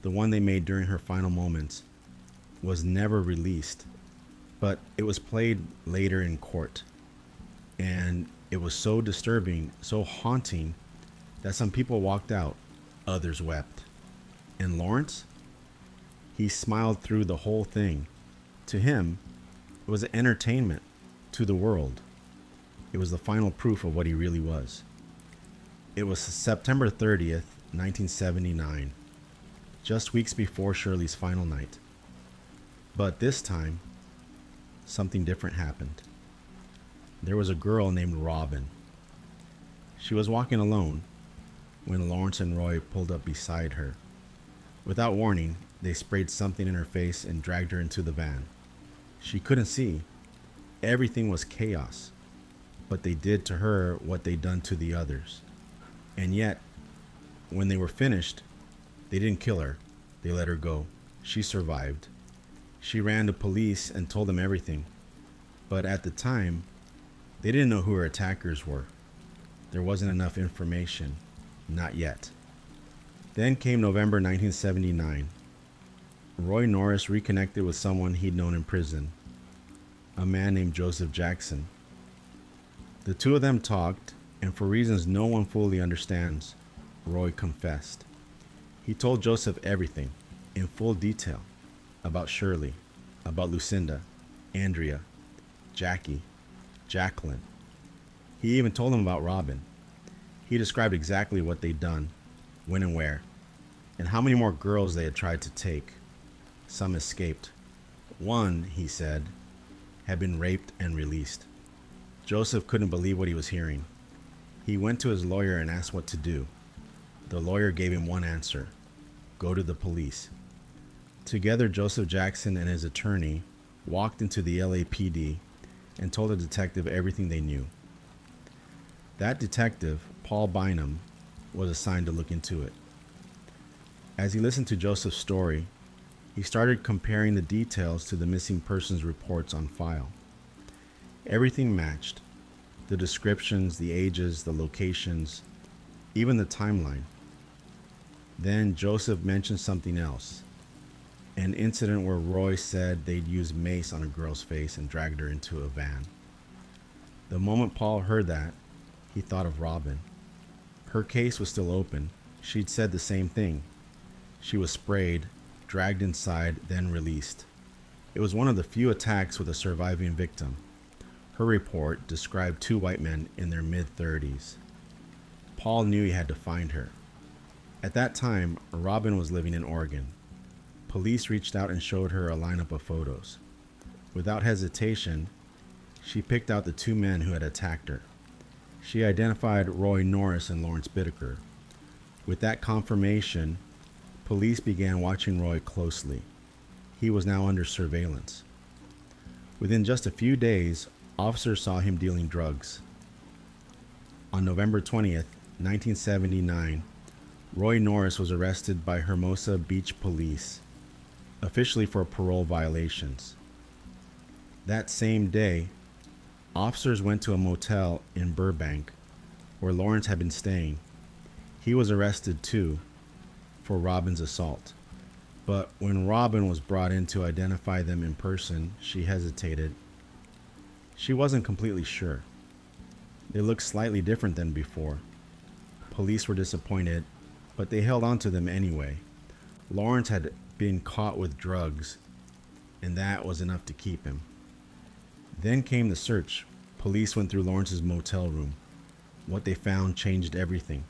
the one they made during her final moments, was never released, but it was played later in court. And it was so disturbing, so haunting, that some people walked out, others wept. And Lawrence? He smiled through the whole thing. To him, it was entertainment. To the world, it was the final proof of what he really was. It was September 30th, 1979, just weeks before Shirley's final night. But this time, something different happened. There was a girl named Robin. She was walking alone when Lawrence and Roy pulled up beside her. Without warning, they sprayed something in her face and dragged her into the van. She couldn't see. Everything was chaos, but they did to her what they'd done to the others. And yet, when they were finished, they didn't kill her. They let her go. She survived. She ran to police and told them everything. But at the time, they didn't know who her attackers were. There wasn't enough information. Not yet. Then came November 1979. Roy Norris reconnected with someone he'd known in prison, a man named Joseph Jackson. The two of them talked, and for reasons no one fully understands, Roy confessed. He told Joseph everything, in full detail, about Shirley, about Lucinda, Andrea, Jackie, Jacqueline. He even told him about Robin. He described exactly what they'd done, when and where, and how many more girls they had tried to take. Some escaped. One, he said, had been raped and released. Joseph couldn't believe what he was hearing. He went to his lawyer and asked what to do. The lawyer gave him one answer: go to the police. Together, Joseph Jackson and his attorney walked into the LAPD and told the detective everything they knew. That detective, Paul Bynum, was assigned to look into it. As he listened to Joseph's story, he started comparing the details to the missing persons reports on file. Everything matched. The descriptions, the ages, the locations. even the timeline. Then Joseph mentioned something else, an incident where Roy said they'd used mace on a girl's face and dragged her into a van. The moment Paul heard that, he thought of Robin. Her case was still open. She'd said the same thing. She was sprayed, dragged inside, then released. It was one of the few attacks with a surviving victim. Her report described two white men in their mid-30s. Paul knew he had to find her. At that time, Robin was living in Oregon. Police reached out and showed her a lineup of photos. Without hesitation, she picked out the two men who had attacked her. She identified Roy Norris and Lawrence Bittaker. With that confirmation, police began watching Roy closely. He was now under surveillance. Within just a few days, officers saw him dealing drugs. On November 20th, 1979, Roy Norris was arrested by Hermosa Beach police, officially for parole violations. That same day, officers went to a motel in Burbank where Lawrence had been staying. He was arrested too for Robin's assault. But when Robin was brought in to identify them in person, she hesitated. She wasn't completely sure. They looked slightly different than before. Police were disappointed, but they held on to them anyway. Lawrence had been caught with drugs, and that was enough to keep him. Then came the search. Police went through Lawrence's motel room. What they found changed everything.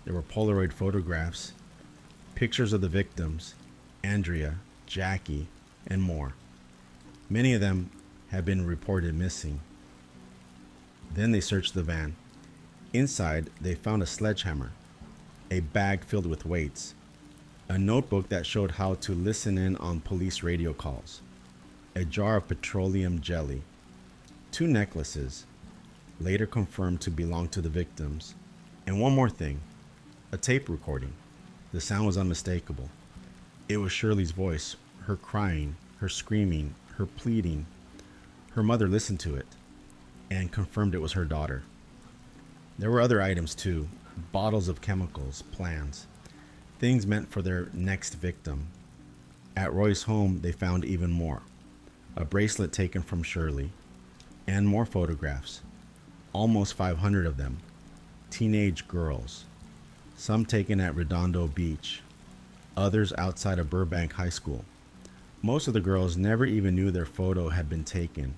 There were Polaroid photographs, pictures of the victims, Andrea, Jackie, and more. Many of them had been reported missing. Then they searched the van. Inside, they found a sledgehammer, a bag filled with weights, a notebook that showed how to listen in on police radio calls, a jar of petroleum jelly, two necklaces, later confirmed to belong to the victims, and one more thing, a tape recording. The sound was unmistakable. It was Shirley's voice, her crying, her screaming, her pleading. Her mother listened to it and confirmed it was her daughter. There were other items too, bottles of chemicals, plans, things meant for their next victim. At Roy's home, they found even more. A bracelet taken from Shirley, and more photographs, almost 500 of them, teenage girls, some taken at Redondo Beach, others outside of Burbank High School. Most of the girls never even knew their photo had been taken.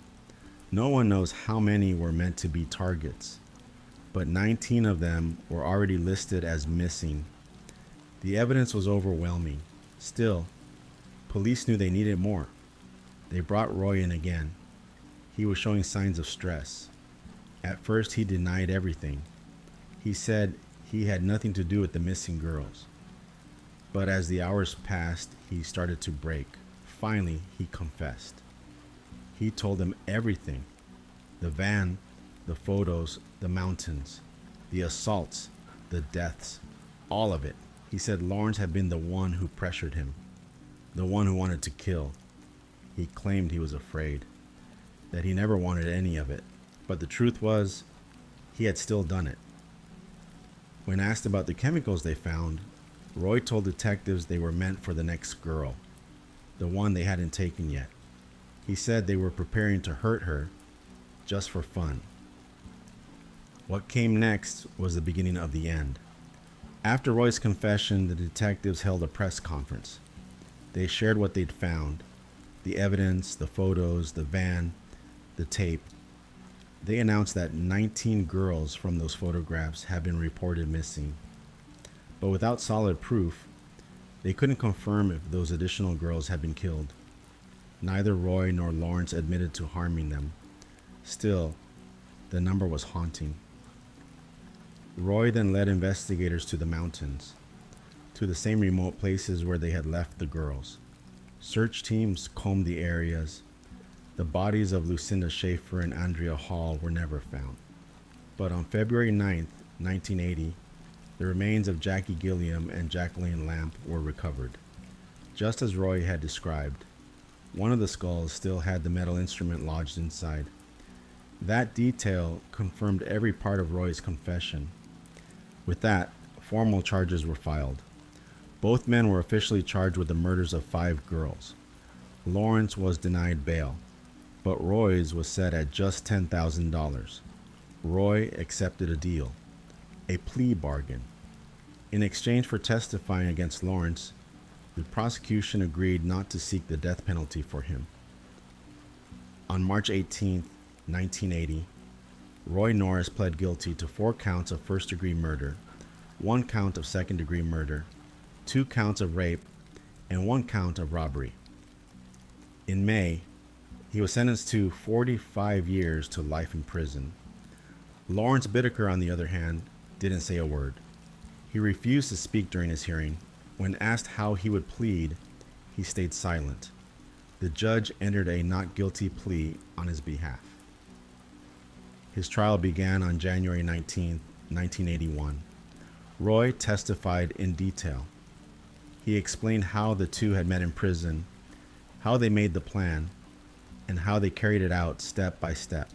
No one knows how many were meant to be targets, but 19 of them were already listed as missing. The evidence was overwhelming. Still, police knew they needed more. They brought Roy in again. He was showing signs of stress. At first, he denied everything. He said he had nothing to do with the missing girls. But as the hours passed, he started to break. Finally, he confessed. He told them everything. The van, the photos, the mountains, the assaults, the deaths, all of it. He said Lawrence had been the one who pressured him, the one who wanted to kill. He claimed he was afraid, that he never wanted any of it. But the truth was, he had still done it. When asked about the chemicals they found, Roy told detectives they were meant for the next girl, the one they hadn't taken yet. He said they were preparing to hurt her just for fun. What came next was the beginning of the end. After Roy's confession, the detectives held a press conference. They shared what they'd found, the evidence, the photos, the van, the tape. They announced that 19 girls from those photographs had been reported missing. But without solid proof, they couldn't confirm if those additional girls had been killed. Neither Roy nor Lawrence admitted to harming them. Still, the number was haunting. Roy then led investigators to the mountains, to the same remote places where they had left the girls. Search teams combed the areas. The bodies of Lucinda Schaefer and Andrea Hall were never found. But on February 9th, 1980, the remains of Jackie Gilliam and Jacqueline Lamp were recovered, just as Roy had described. One of the skulls still had the metal instrument lodged inside. That detail confirmed every part of Roy's confession. With that, formal charges were filed. Both men were officially charged with the murders of 5 girls. Lawrence was denied bail, but Roy's was set at just $10,000. Roy accepted a deal, a plea bargain. In exchange for testifying against Lawrence, the prosecution agreed not to seek the death penalty for him. On March 18, 1980, Roy Norris pled guilty to 4 counts of first-degree murder, 1 count of second-degree murder, 2 counts of rape, and 1 count of robbery. In May, he was sentenced to 45 years to life in prison. Lawrence Bittaker, on the other hand, didn't say a word. He refused to speak during his hearing. When asked how he would plead, he stayed silent. The judge entered a not guilty plea on his behalf. His trial began on January 19, 1981. Roy testified in detail. He explained how the two had met in prison, how they made the plan, and how they carried it out step by step.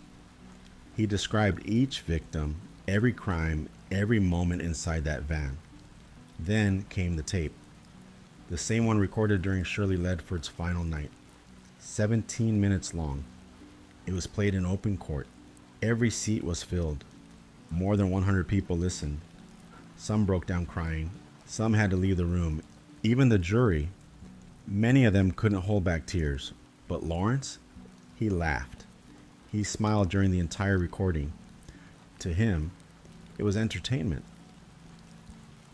He described each victim, every crime, every moment inside that van. Then came the tape, the same one recorded during Shirley Ledford's final night. 17 minutes long. It was played in open court. Every seat was filled. More than 100 people listened. Some broke down crying. Some had to leave the room. Even the jury, many of them couldn't hold back tears. But Lawrence, he laughed. He smiled during the entire recording. To him, it was entertainment.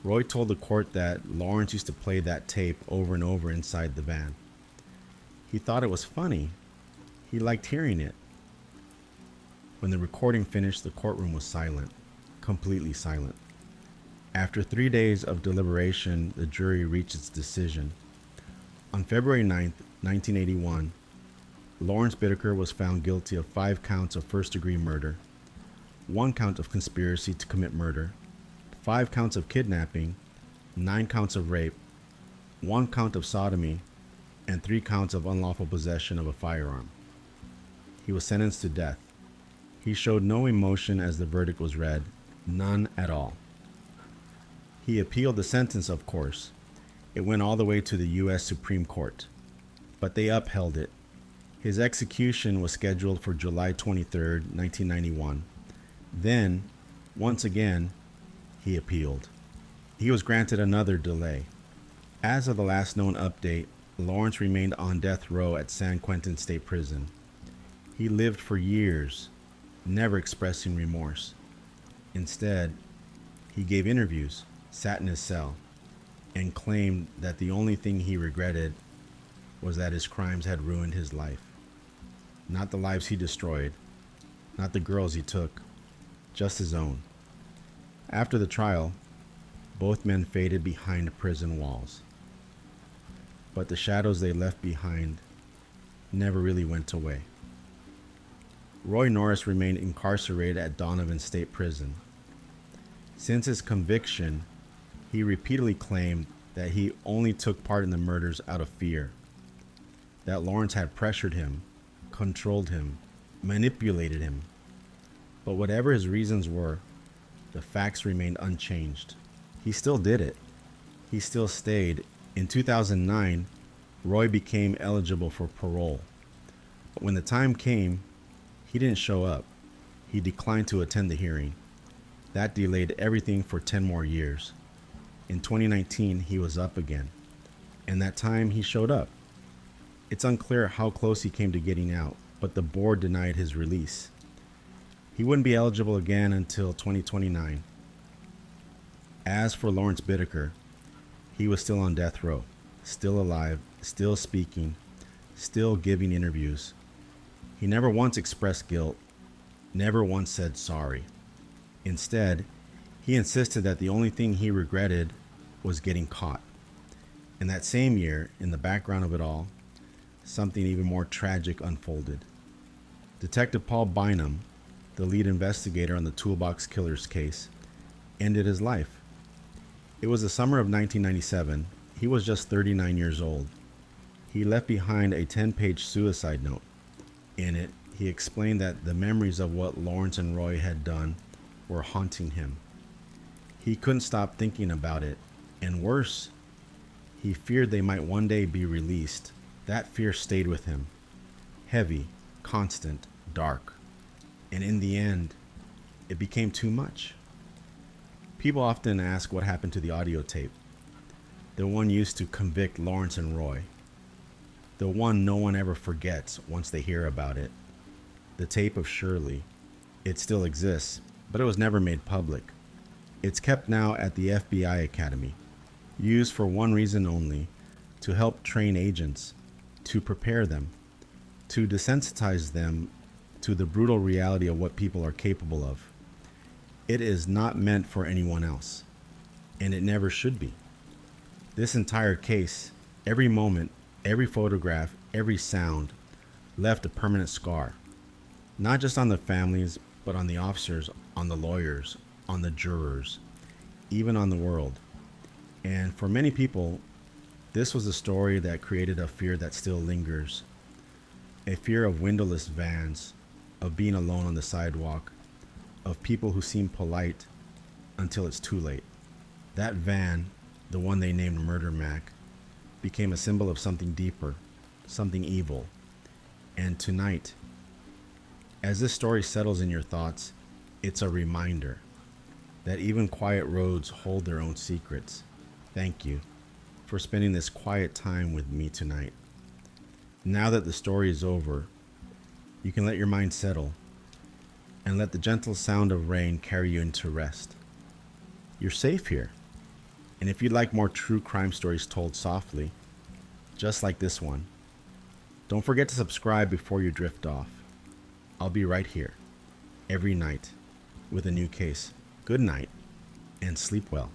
Roy told the court that Lawrence used to play that tape over and over inside the van. He thought it was funny. He liked hearing it. When the recording finished, the courtroom was silent, completely silent. After 3 days of deliberation, the jury reached its decision. On February 9, 1981, Lawrence Bittaker was found guilty of 5 counts of first-degree murder, 1 count of conspiracy to commit murder, 5 counts of kidnapping, 9 counts of rape, 1 count of sodomy, and 3 counts of unlawful possession of a firearm. He was sentenced to death. He showed no emotion as the verdict was read, none at all. He appealed the sentence, of course. It went all the way to the U.S. Supreme Court, but they upheld it. His execution was scheduled for July 23, 1991. Then, once again, he appealed. He was granted another delay. As of the last known update, Lawrence remained on death row at San Quentin State Prison. He lived for years, never expressing remorse. Instead, he gave interviews, sat in his cell, and claimed that the only thing he regretted was that his crimes had ruined his life. Not the lives he destroyed, not the girls he took, just his own. After the trial, both men faded behind prison walls. But the shadows they left behind never really went away. Roy Norris remained incarcerated at Donovan State Prison. Since his conviction, he repeatedly claimed that he only took part in the murders out of fear, that Lawrence had pressured him, controlled him, manipulated him. But whatever his reasons were, the facts remained unchanged. He still did it. He still stayed. In 2009, Roy became eligible for parole. But when the time came, he didn't show up. He declined to attend the hearing. That delayed everything for 10 more years. In 2019, he was up again. And that time he showed up. It's unclear how close he came to getting out, but the board denied his release. He wouldn't be eligible again until 2029. As for Lawrence Bittaker, he was still on death row, still alive, still speaking, still giving interviews. He never once expressed guilt, never once said sorry. Instead, he insisted that the only thing he regretted was getting caught. And that same year, in the background of it all, something even more tragic unfolded. Detective Paul Bynum, the lead investigator on the Toolbox Killers case, ended his life. It was the summer of 1997. He was just 39 years old. He left behind a 10-page suicide note. In it, he explained that the memories of what Lawrence and Roy had done were haunting him. He couldn't stop thinking about it, and worse, he feared they might one day be released. That fear stayed with him, heavy, constant, dark, and in the end, it became too much. People often ask what happened to the audio tape, the one used to convict Lawrence and Roy, the one no one ever forgets once they hear about it, the tape of Shirley. It still exists, but it was never made public. It's kept now at the FBI Academy, used for one reason only: to help train agents, to prepare them, to desensitize them to the brutal reality of what people are capable of. It is not meant for anyone else, and it never should be. This entire case, every moment, every photograph, every sound, left a permanent scar, not just on the families, but on the officers, on the lawyers, on the jurors, even on the world. And for many people, this was a story that created a fear that still lingers. A fear of windowless vans, of being alone on the sidewalk, of people who seem polite until it's too late. That van, the one they named Murder Mac, became a symbol of something deeper, something evil. And tonight, as this story settles in your thoughts, it's a reminder that even quiet roads hold their own secrets. Thank you for spending this quiet time with me tonight. Now that the story is over, you can let your mind settle and let the gentle sound of rain carry you into rest. You're safe here. And if you'd like more true crime stories told softly, just like this one, don't forget to subscribe before you drift off. I'll be right here every night with a new case. Good night and sleep well.